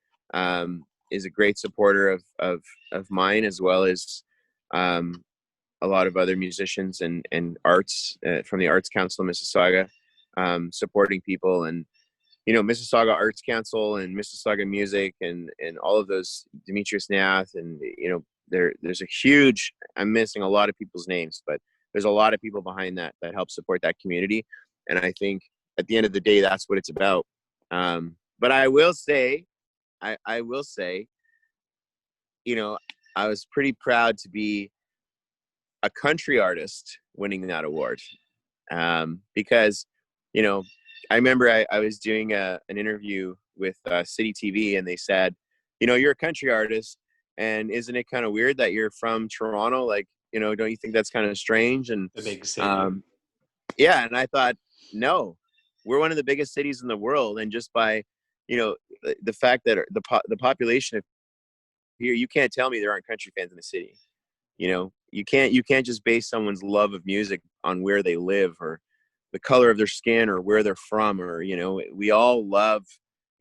is a great supporter of mine, as well as a lot of other musicians and arts from the Arts Council of Mississauga, supporting people, and Mississauga Arts Council and Mississauga Music and all of those, Demetrius Nath, and there's a huge, I'm missing a lot of people's names, but there's a lot of people behind that help support that community. And I think at the end of the day, that's what it's about. But I will say, I was pretty proud to be a country artist winning that award, because I remember I was doing an interview with City TV, and they said, you're a country artist, and isn't it kind of weird that you're from Toronto? Like, don't you think that's kind of strange? And The big city. yeah, and I thought, no, we're one of the biggest cities in the world, and just by the fact that the population of here, you can't tell me there aren't country fans in the city. You can't just base someone's love of music on where they live, or the color of their skin or where they're from, or, you know, we all love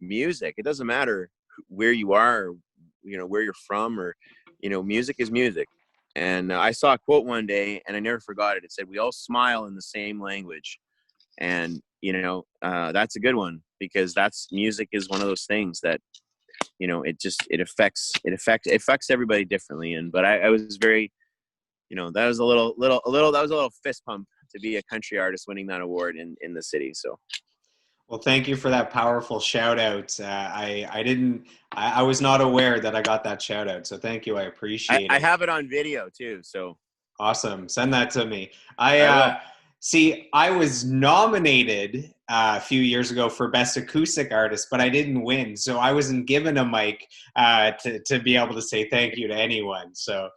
music. It doesn't matter where you are, or, you know, where you're from, or, you know, music is music. And I saw a quote one day and I never forgot it. It said, we all smile in the same language. And, you know, that's a good one, because that's, music is one of those things that, you know, it affects everybody differently. And, but I was very, you know, that was a little fist pump to be a country artist winning that award in the city. So. Well, thank you for that powerful shout out. I was not aware that I got that shout out. So thank you. I appreciate I it. have it on video too. So. Awesome. Send that to me. I will. See, I was nominated a few years ago for Best Acoustic Artist, but I didn't win. So I wasn't given a mic to be able to say thank you to anyone. So,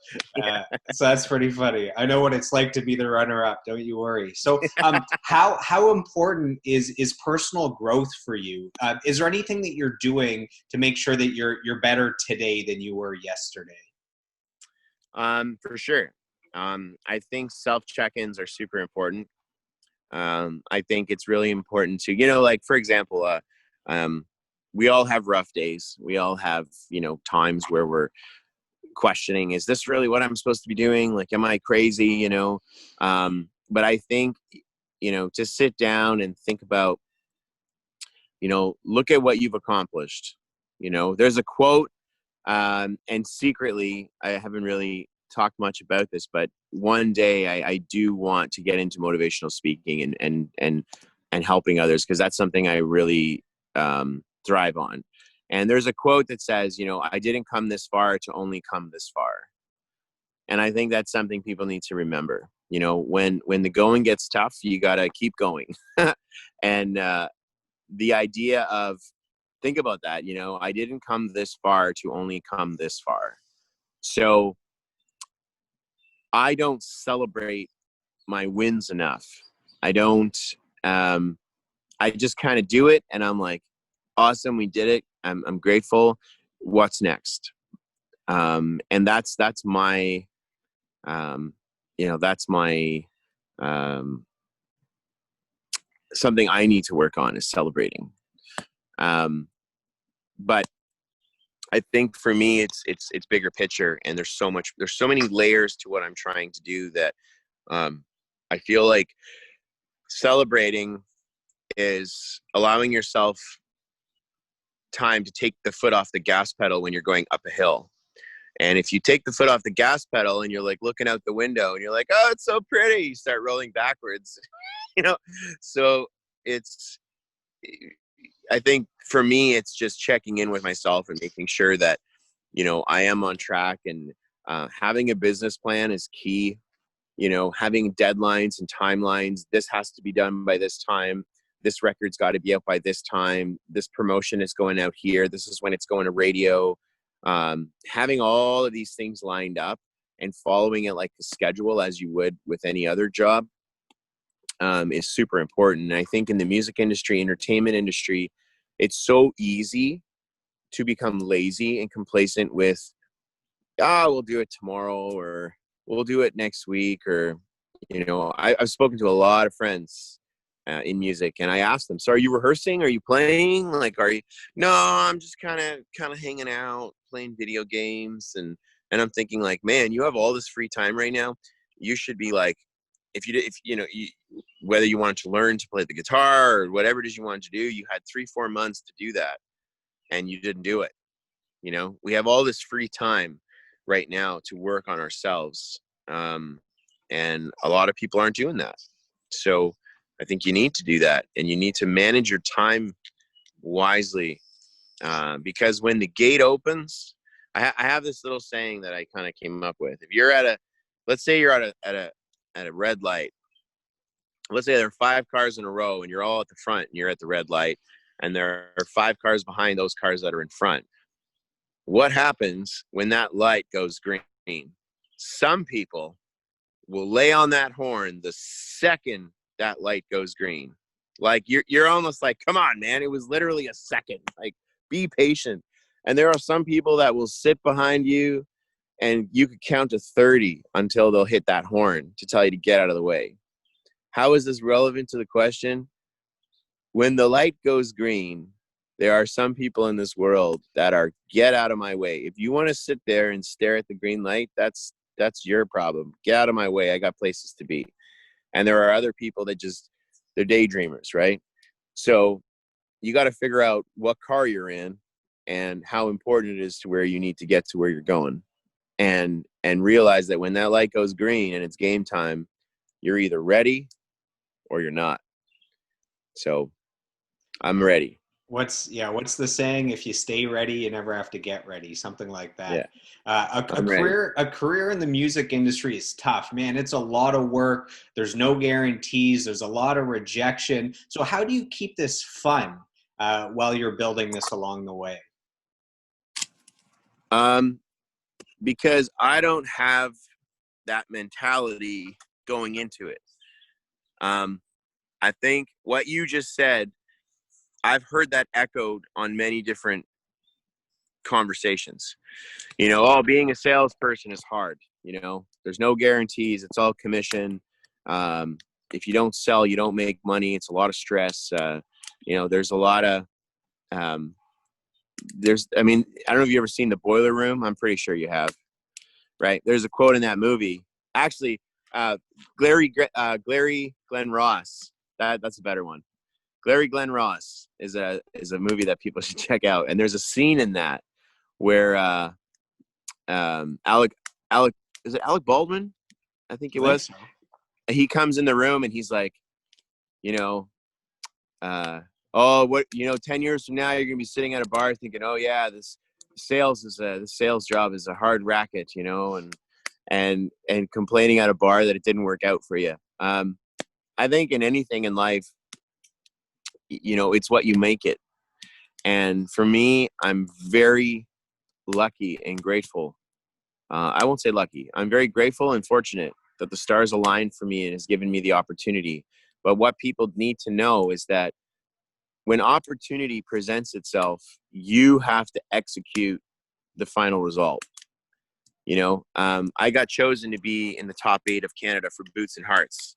so that's pretty funny. I know what it's like to be the runner-up. Don't you worry. So how important is personal growth for you? Is there anything that you're doing to make sure that you're better today than you were yesterday? For sure. I think self check-ins are super important. I think it's really important to, you know, like, for example, we all have rough days. We all have, you know, times where we're questioning, is this really what I'm supposed to be doing? Like, am I crazy? You know? But I think, you know, to sit down and think about, you know, look at what you've accomplished. You know, there's a quote, and secretly, I haven't really talked much about this, but one day I do want to get into motivational speaking and helping others, because that's something I really thrive on. And there's a quote that says, you know, I didn't come this far to only come this far. And I think that's something people need to remember. You know, when the going gets tough, you got to keep going. And the idea of, think about that, you know, I didn't come this far to only come this far. So I don't celebrate my wins enough. I don't, I just kind of do it and I'm like, awesome, we did it. I'm grateful. What's next? And that's my, you know, that's my, something I need to work on, is celebrating. But I think for me, it's bigger picture, and there's so many layers to what I'm trying to do that I feel like celebrating is allowing yourself time to take the foot off the gas pedal when you're going up a hill. And if you take the foot off the gas pedal and you're like looking out the window and you're like, oh, it's so pretty, you start rolling backwards, you know? So I think for me, it's just checking in with myself and making sure that, you know, I am on track, and having a business plan is key. You know, having deadlines and timelines. This has to be done by this time. This record's got to be out by this time. This promotion is going out here. This is when it's going to radio. Having all of these things lined up and following it like the schedule as you would with any other job is super important. And I think in the music industry, entertainment industry, it's so easy to become lazy and complacent with, we'll do it tomorrow, or we'll do it next week. Or, you know, I've spoken to a lot of friends in music, and I asked them, so are you rehearsing? Are you playing? Like, are you? No, I'm just kind of hanging out, playing video games. And I'm thinking, like, man, you have all this free time right now. You should be like, if you know, whether you wanted to learn to play the guitar or whatever it is you wanted to do, you had 3-4 months to do that, and you didn't do it. You know, we have all this free time right now to work on ourselves. And a lot of people aren't doing that. So I think you need to do that, and you need to manage your time wisely, because when the gate opens, I have this little saying that I kind of came up with. If you're let's say you're at a red light. Let's say there are 5 cars in a row and you're all at the front and you're at the red light, and there are 5 cars behind those cars that are in front. What happens when that light goes green? Some people will lay on that horn the second that light goes green. Like, you're almost like, come on, man, it was literally a second. Like, be patient. And there are some people that will sit behind you and you could count to 30 until they'll hit that horn to tell you to get out of the way. How is this relevant to the question? When the light goes green, there are some people in this world that are, get out of my way. If you want to sit there and stare at the green light, that's your problem. Get out of my way. I got places to be. And there are other people that just, they're daydreamers, right? So you got to figure out what car you're in and how important it is to where you need to get to where you're going. And realize that when that light goes green and it's game time, you're either ready or you're not. So I'm ready. What's the saying? If you stay ready, you never have to get ready. Something like Yeah, that. A I'm ready. career in the music industry is tough, man. It's a lot of work. There's no guarantees. There's a lot of rejection. So how do you keep this fun while you're building this along the way? Because I don't have that mentality going into it. I think what you just said, I've heard that echoed on many different conversations. Oh, being a salesperson is hard. There's no guarantees. It's all commission. If you don't sell, you don't make money. It's a lot of stress. There's a lot of, I don't know if you ever seen The Boiler Room. I'm pretty sure you have, right? There's a quote in that movie. Actually, Glary Glenn Ross. That's a better one. Glary Glenn Ross is a movie that people should check out. And there's a scene in that where Alec is it Alec Baldwin? I think it was. So. He comes in the room and he's like, oh, what 10 years from now you're gonna be sitting at a bar thinking, oh yeah, the sales job is a hard racket, and complaining at a bar that it didn't work out for you. I think in anything in life, it's what you make it. And for me, I'm very lucky and grateful. I won't say lucky. I'm very grateful and fortunate that the stars aligned for me and has given me the opportunity. But what people need to know is that when opportunity presents itself, you have to execute the final result. I got chosen to be in the top 8 of Canada for Boots and Hearts.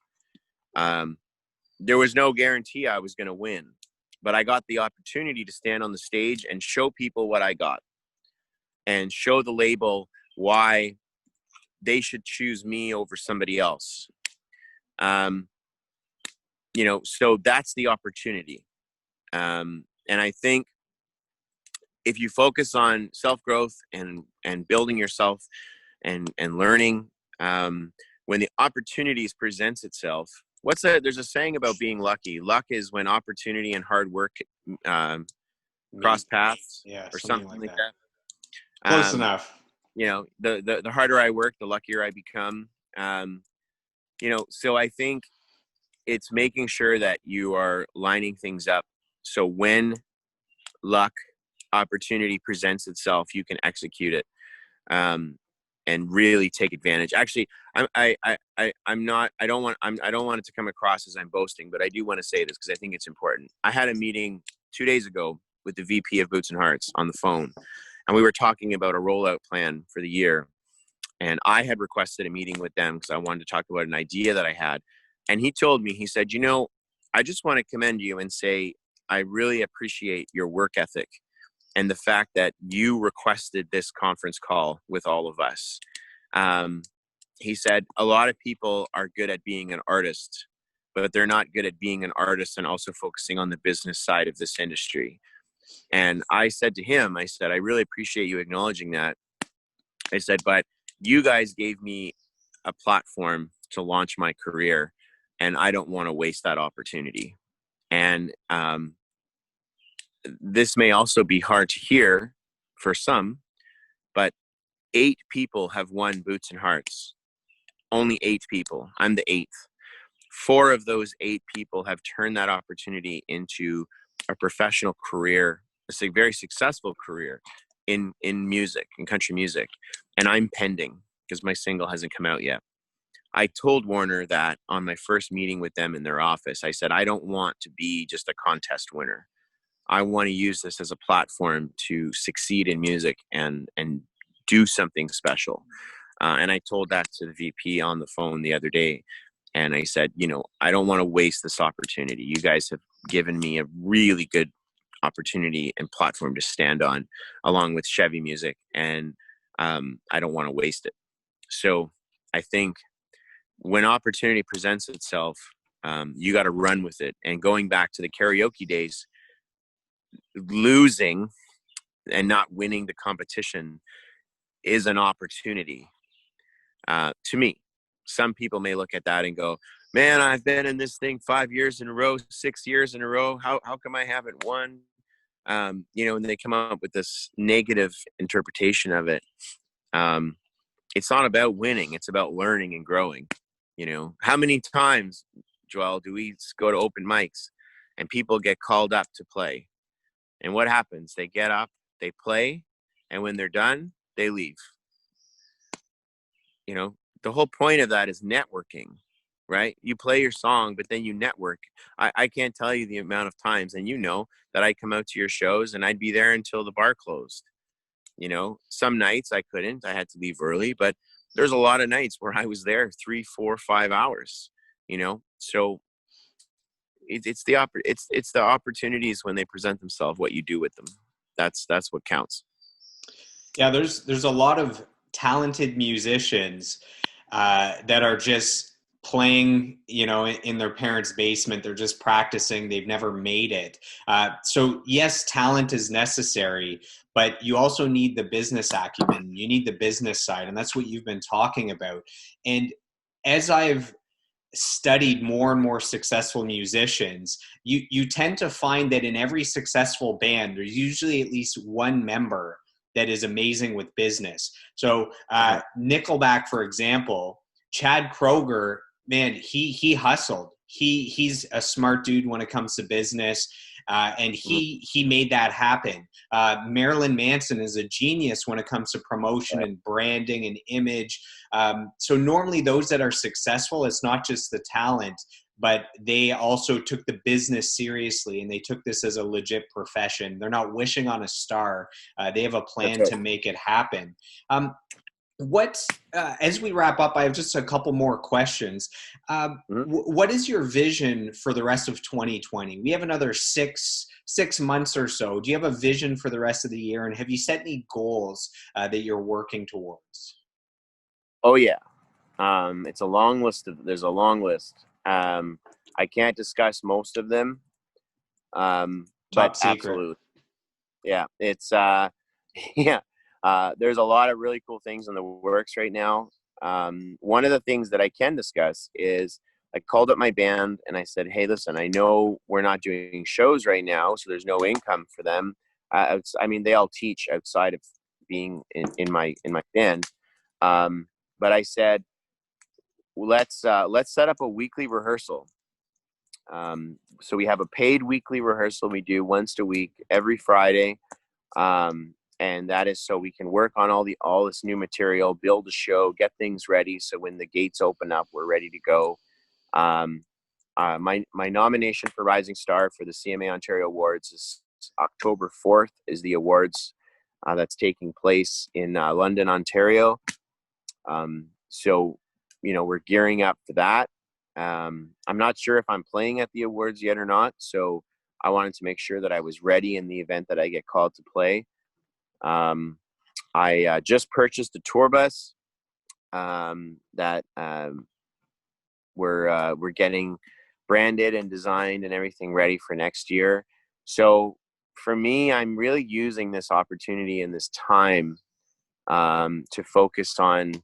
There was no guarantee I was going to win, but I got the opportunity to stand on the stage and show people what I got and show the label why they should choose me over somebody else. So that's the opportunity. And I think if you focus on self-growth and building yourself and learning, when the opportunities presents itself, there's a saying about being lucky. Luck is when opportunity and hard work cross paths, or something like that. Close enough. The harder I work, the luckier I become. So I think it's making sure that you are lining things up. So when opportunity presents itself, you can execute it. And really take advantage. Actually, I don't want it to come across as I'm boasting, but I do want to say this because I think it's important. I had a meeting 2 days ago with the VP of Boots and Hearts on the phone, and we were talking about a rollout plan for the year. And I had requested a meeting with them because I wanted to talk about an idea that I had. And he told me, he said, I just want to commend you and say, I really appreciate your work ethic and the fact that you requested this conference call with all of us. He said, a lot of people are good at being an artist, but they're not good at being an artist and also focusing on the business side of this industry. And I said to him, I said, I really appreciate you acknowledging that. I said, but you guys gave me a platform to launch my career, and I don't want to waste that opportunity. And this may also be hard to hear for some, but 8 people have won Boots and Hearts. Only 8 people. I'm the 8th. 4 of those 8 people have turned that opportunity into a professional career, a very successful career in music, in country music. And I'm pending because my single hasn't come out yet. I told Warner that on my first meeting with them in their office. I said, I don't want to be just a contest winner. I want to use this as a platform to succeed in music and do something special. And I told that to the VP on the phone the other day. And I said, I don't want to waste this opportunity. You guys have given me a really good opportunity and platform to stand on, along with Chevy Music, and I don't want to waste it. So I think when opportunity presents itself, you got to run with it. And going back to the karaoke days, losing and not winning the competition is an opportunity to me. Some people may look at that and go, man, I've been in this thing 5 years in a row, 6 years in a row. How come I haven't won? And they come up with this negative interpretation of it. It's not about winning. It's about learning and growing. How many times, Joel, do we go to open mics and people get called up to play? And what happens? They get up, they play, and when they're done, they leave. The whole point of that is networking, right? You play your song, but then you network. I can't tell you the amount of times, and that I come out to your shows and I'd be there until the bar closed. Some nights I couldn't, I had to leave early, but there's a lot of nights where I was there 3, 4, 5 hours, so it's the opportunities when they present themselves, what you do with them. That's what counts. Yeah, there's a lot of talented musicians that are just playing, in their parents' basement. They're just practicing. They've never made it. So yes, talent is necessary, but you also need the business acumen. You need the business side, and that's what you've been talking about. And as I've studied more and more successful musicians, you tend to find that in every successful band, there's usually at least one member that is amazing with business. So Nickelback, for example, Chad Kroeger, man, he hustled. He's a smart dude when it comes to business, and he made that happen. Marilyn Manson is a genius when it comes to promotion and branding and image. So normally those that are successful, it's not just the talent, but they also took the business seriously, and they took this as a legit profession. They're not wishing on a star. They have a plan to make it happen. As we wrap up, I have just a couple more questions. What is your vision for the rest of 2020? We have another six months or so. Do you have a vision for the rest of the year, and have you set any goals that you're working towards? Oh yeah. It's a long list. There's a long list. I can't discuss most of them. But secret. Absolutely. Yeah. It's, yeah. There's a lot of really cool things in the works right now. One of the things that I can discuss is I called up my band and I said, hey, listen, I know we're not doing shows right now, so there's no income for them. They all teach outside of being in my band. But I said, let's set up a weekly rehearsal. So we have a paid weekly rehearsal we do once a week, every Friday. And that is so we can work on all this new material, build a show, get things ready. So when the gates open up, we're ready to go. My nomination for Rising Star for the CMA Ontario Awards is October 4th is the awards that's taking place in London, Ontario. So, we're gearing up for that. I'm not sure if I'm playing at the awards yet or not. So I wanted to make sure that I was ready in the event that I get called to play. I just purchased a tour bus that we're getting branded and designed and everything ready for next year. So for me, I'm really using this opportunity and this time to focus on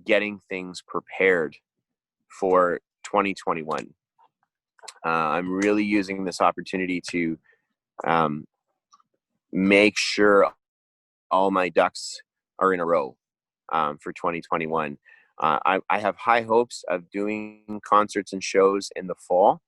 getting things prepared for 2021. I'm really using this opportunity to make sure all my ducks are in a row for 2021. I have high hopes of doing concerts and shows in the fall.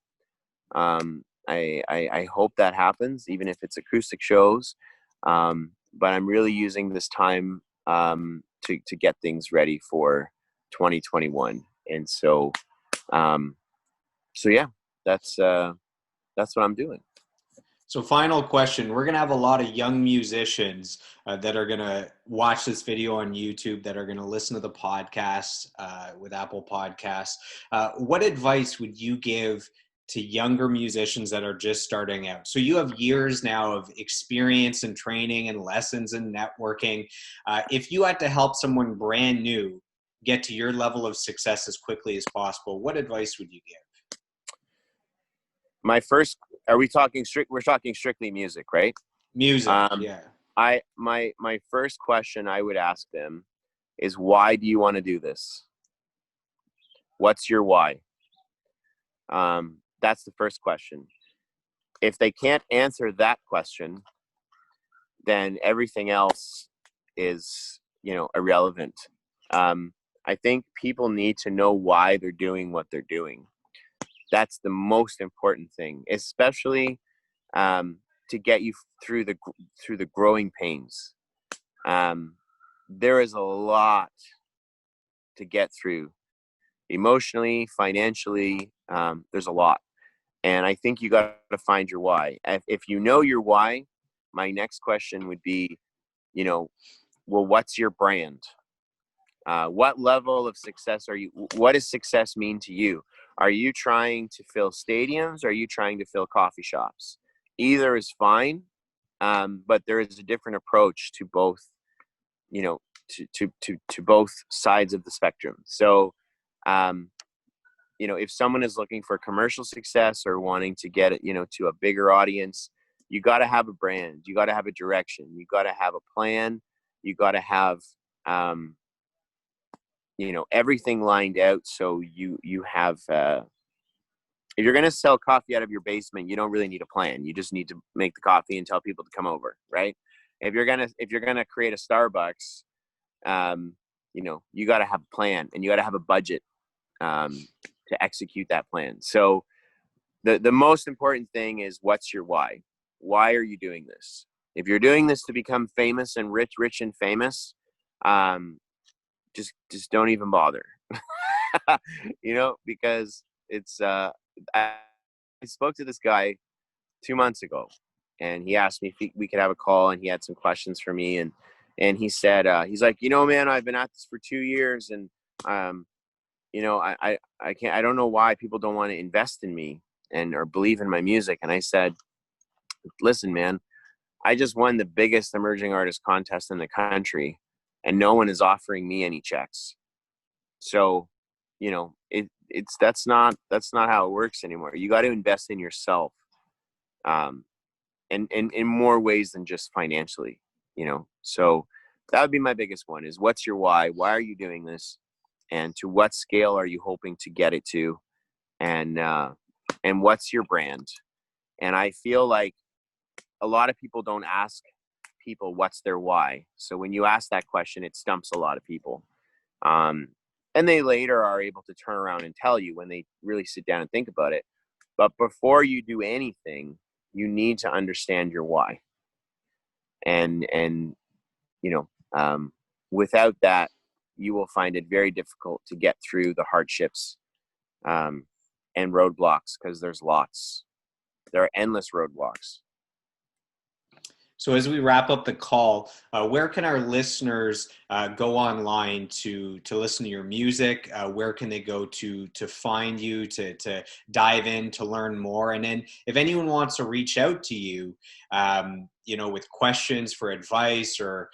I hope that happens, even if it's acoustic shows. But I'm really using this time to get things ready for 2021. And so yeah, that's what I'm doing. So, final question. We're going to have a lot of young musicians that are going to watch this video on YouTube, that are going to listen to the podcast with Apple Podcasts. What advice would you give to younger musicians that are just starting out? So, you have years now of experience and training and lessons and networking. If you had to help someone brand new get to your level of success as quickly as possible, what advice would you give? My first, are we talking we're talking strictly music, right? Music, yeah. My first question I would ask them is, why do you want to do this? What's your why? That's the first question. If they can't answer that question, then everything else is, irrelevant. I think people need to know why they're doing what they're doing. That's the most important thing, especially to get you through the growing pains. There is a lot to get through, emotionally, financially. There's a lot, and I think you got to find your why. If you know your why, my next question would be, well, what's your brand? What level of success are you? What does success mean to you? Are you trying to fill stadiums? Or are you trying to fill coffee shops? Either is fine, but there is a different approach to both, to both sides of the spectrum. So, if someone is looking for commercial success or wanting to get it, to a bigger audience, you got to have a brand. You got to have a direction. You got to have a plan. You got to have, everything lined out. So you have, if you're going to sell coffee out of your basement, you don't really need a plan. You just need to make the coffee and tell people to come over. Right. If you're going to create a Starbucks, you got to have a plan, and you got to have a budget, to execute that plan. So the most important thing is, what's your why? Why are you doing this? If you're doing this to become famous and rich and famous, just don't even bother, because it's, I spoke to this guy 2 months ago, and he asked me if we could have a call, and he had some questions for me. And he said, he's like, man, I've been at this for 2 years, and, I don't know why people don't want to invest in me or believe in my music. And I said, listen, man, I just won the biggest emerging artist contest in the country, and no one is offering me any checks. So, that's not how it works anymore. You got to invest in yourself, and in more ways than just financially, So that would be my biggest one, is, what's your why? Why are you doing this? And to what scale are you hoping to get it to? And what's your brand? And I feel like a lot of people don't ask people what's their why. So when you ask that question, it stumps a lot of people. And they later are able to turn around and tell you when they really sit down and think about it. But before you do anything, you need to understand your why. And without that, you will find it very difficult to get through the hardships and roadblocks, because there's lots. There are endless roadblocks. So as we wrap up the call, where can our listeners go online to listen to your music? Where can they go to find you, to dive in, to learn more? And then if anyone wants to reach out to you, with questions for advice, or,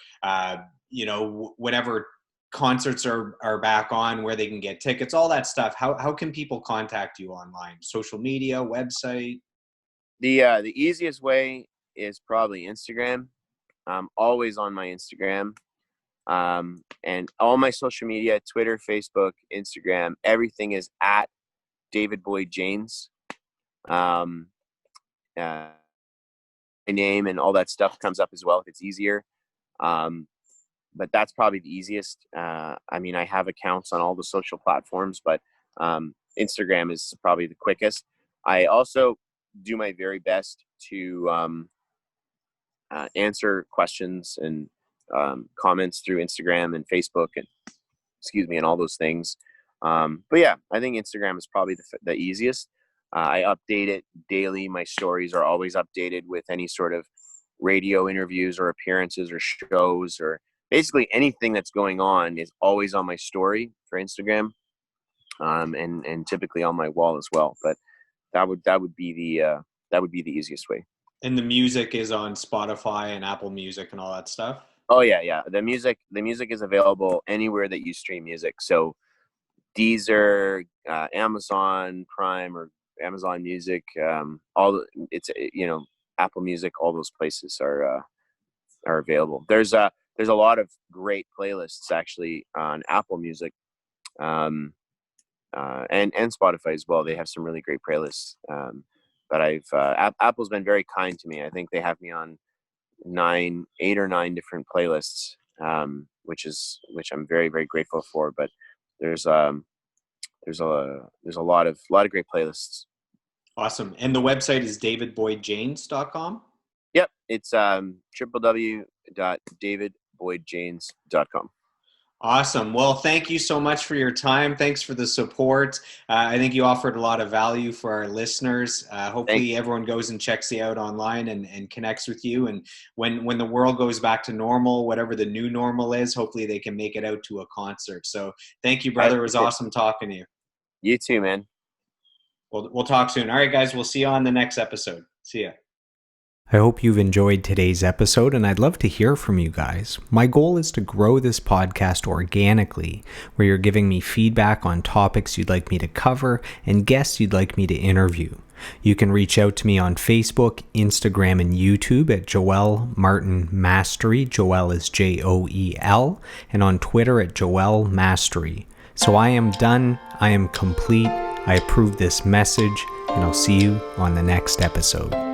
whatever concerts are back on, where they can get tickets, all that stuff, how can people contact you online? Social media, website? The easiest way is probably Instagram. I'm always on my Instagram, and all my social media, Twitter, Facebook, Instagram, everything is at David Boyd James. My name and all that stuff comes up as well if it's easier. But that's probably the easiest. I have accounts on all the social platforms, but Instagram is probably the quickest. I also do my very best to answer questions and comments through Instagram and Facebook and all those things. But yeah, I think Instagram is probably the easiest. I update it daily. My stories are always updated with any sort of radio interviews or appearances or shows, or basically anything that's going on is always on my story for Instagram, and typically on my wall as well. But that would be the easiest way. And the music is on Spotify and Apple Music and all that stuff? Oh yeah. The music is available anywhere that you stream music. So Deezer, Amazon Prime, or Amazon Music, Apple Music, all those places are available. There's a lot of great playlists actually on Apple Music, and Spotify as well. They have some really great playlists. But Apple's been very kind to me. I think they have me on 8 or 9 different playlists, which I'm very, very grateful for. But there's a lot of great playlists. Awesome. And the website is davidboydjanes.com? Yep, it's www.davidboydjanes.com. Awesome. Well, thank you so much for your time. Thanks for the support. I think you offered a lot of value for our listeners. Hopefully everyone goes and checks you out online and connects with you. And when the world goes back to normal, whatever the new normal is, hopefully they can make it out to a concert. So thank you, brother. It was awesome talking to you. You too, man. We'll talk soon. All right, guys. We'll see you on the next episode. See ya. I hope you've enjoyed today's episode, and I'd love to hear from you guys. My goal is to grow this podcast organically, where you're giving me feedback on topics you'd like me to cover and guests you'd like me to interview. You can reach out to me on Facebook, Instagram, and YouTube at Joel Martin Mastery. Joel is Joel, and on Twitter at Joel Mastery. So I am done. I am complete. I approve this message, and I'll see you on the next episode.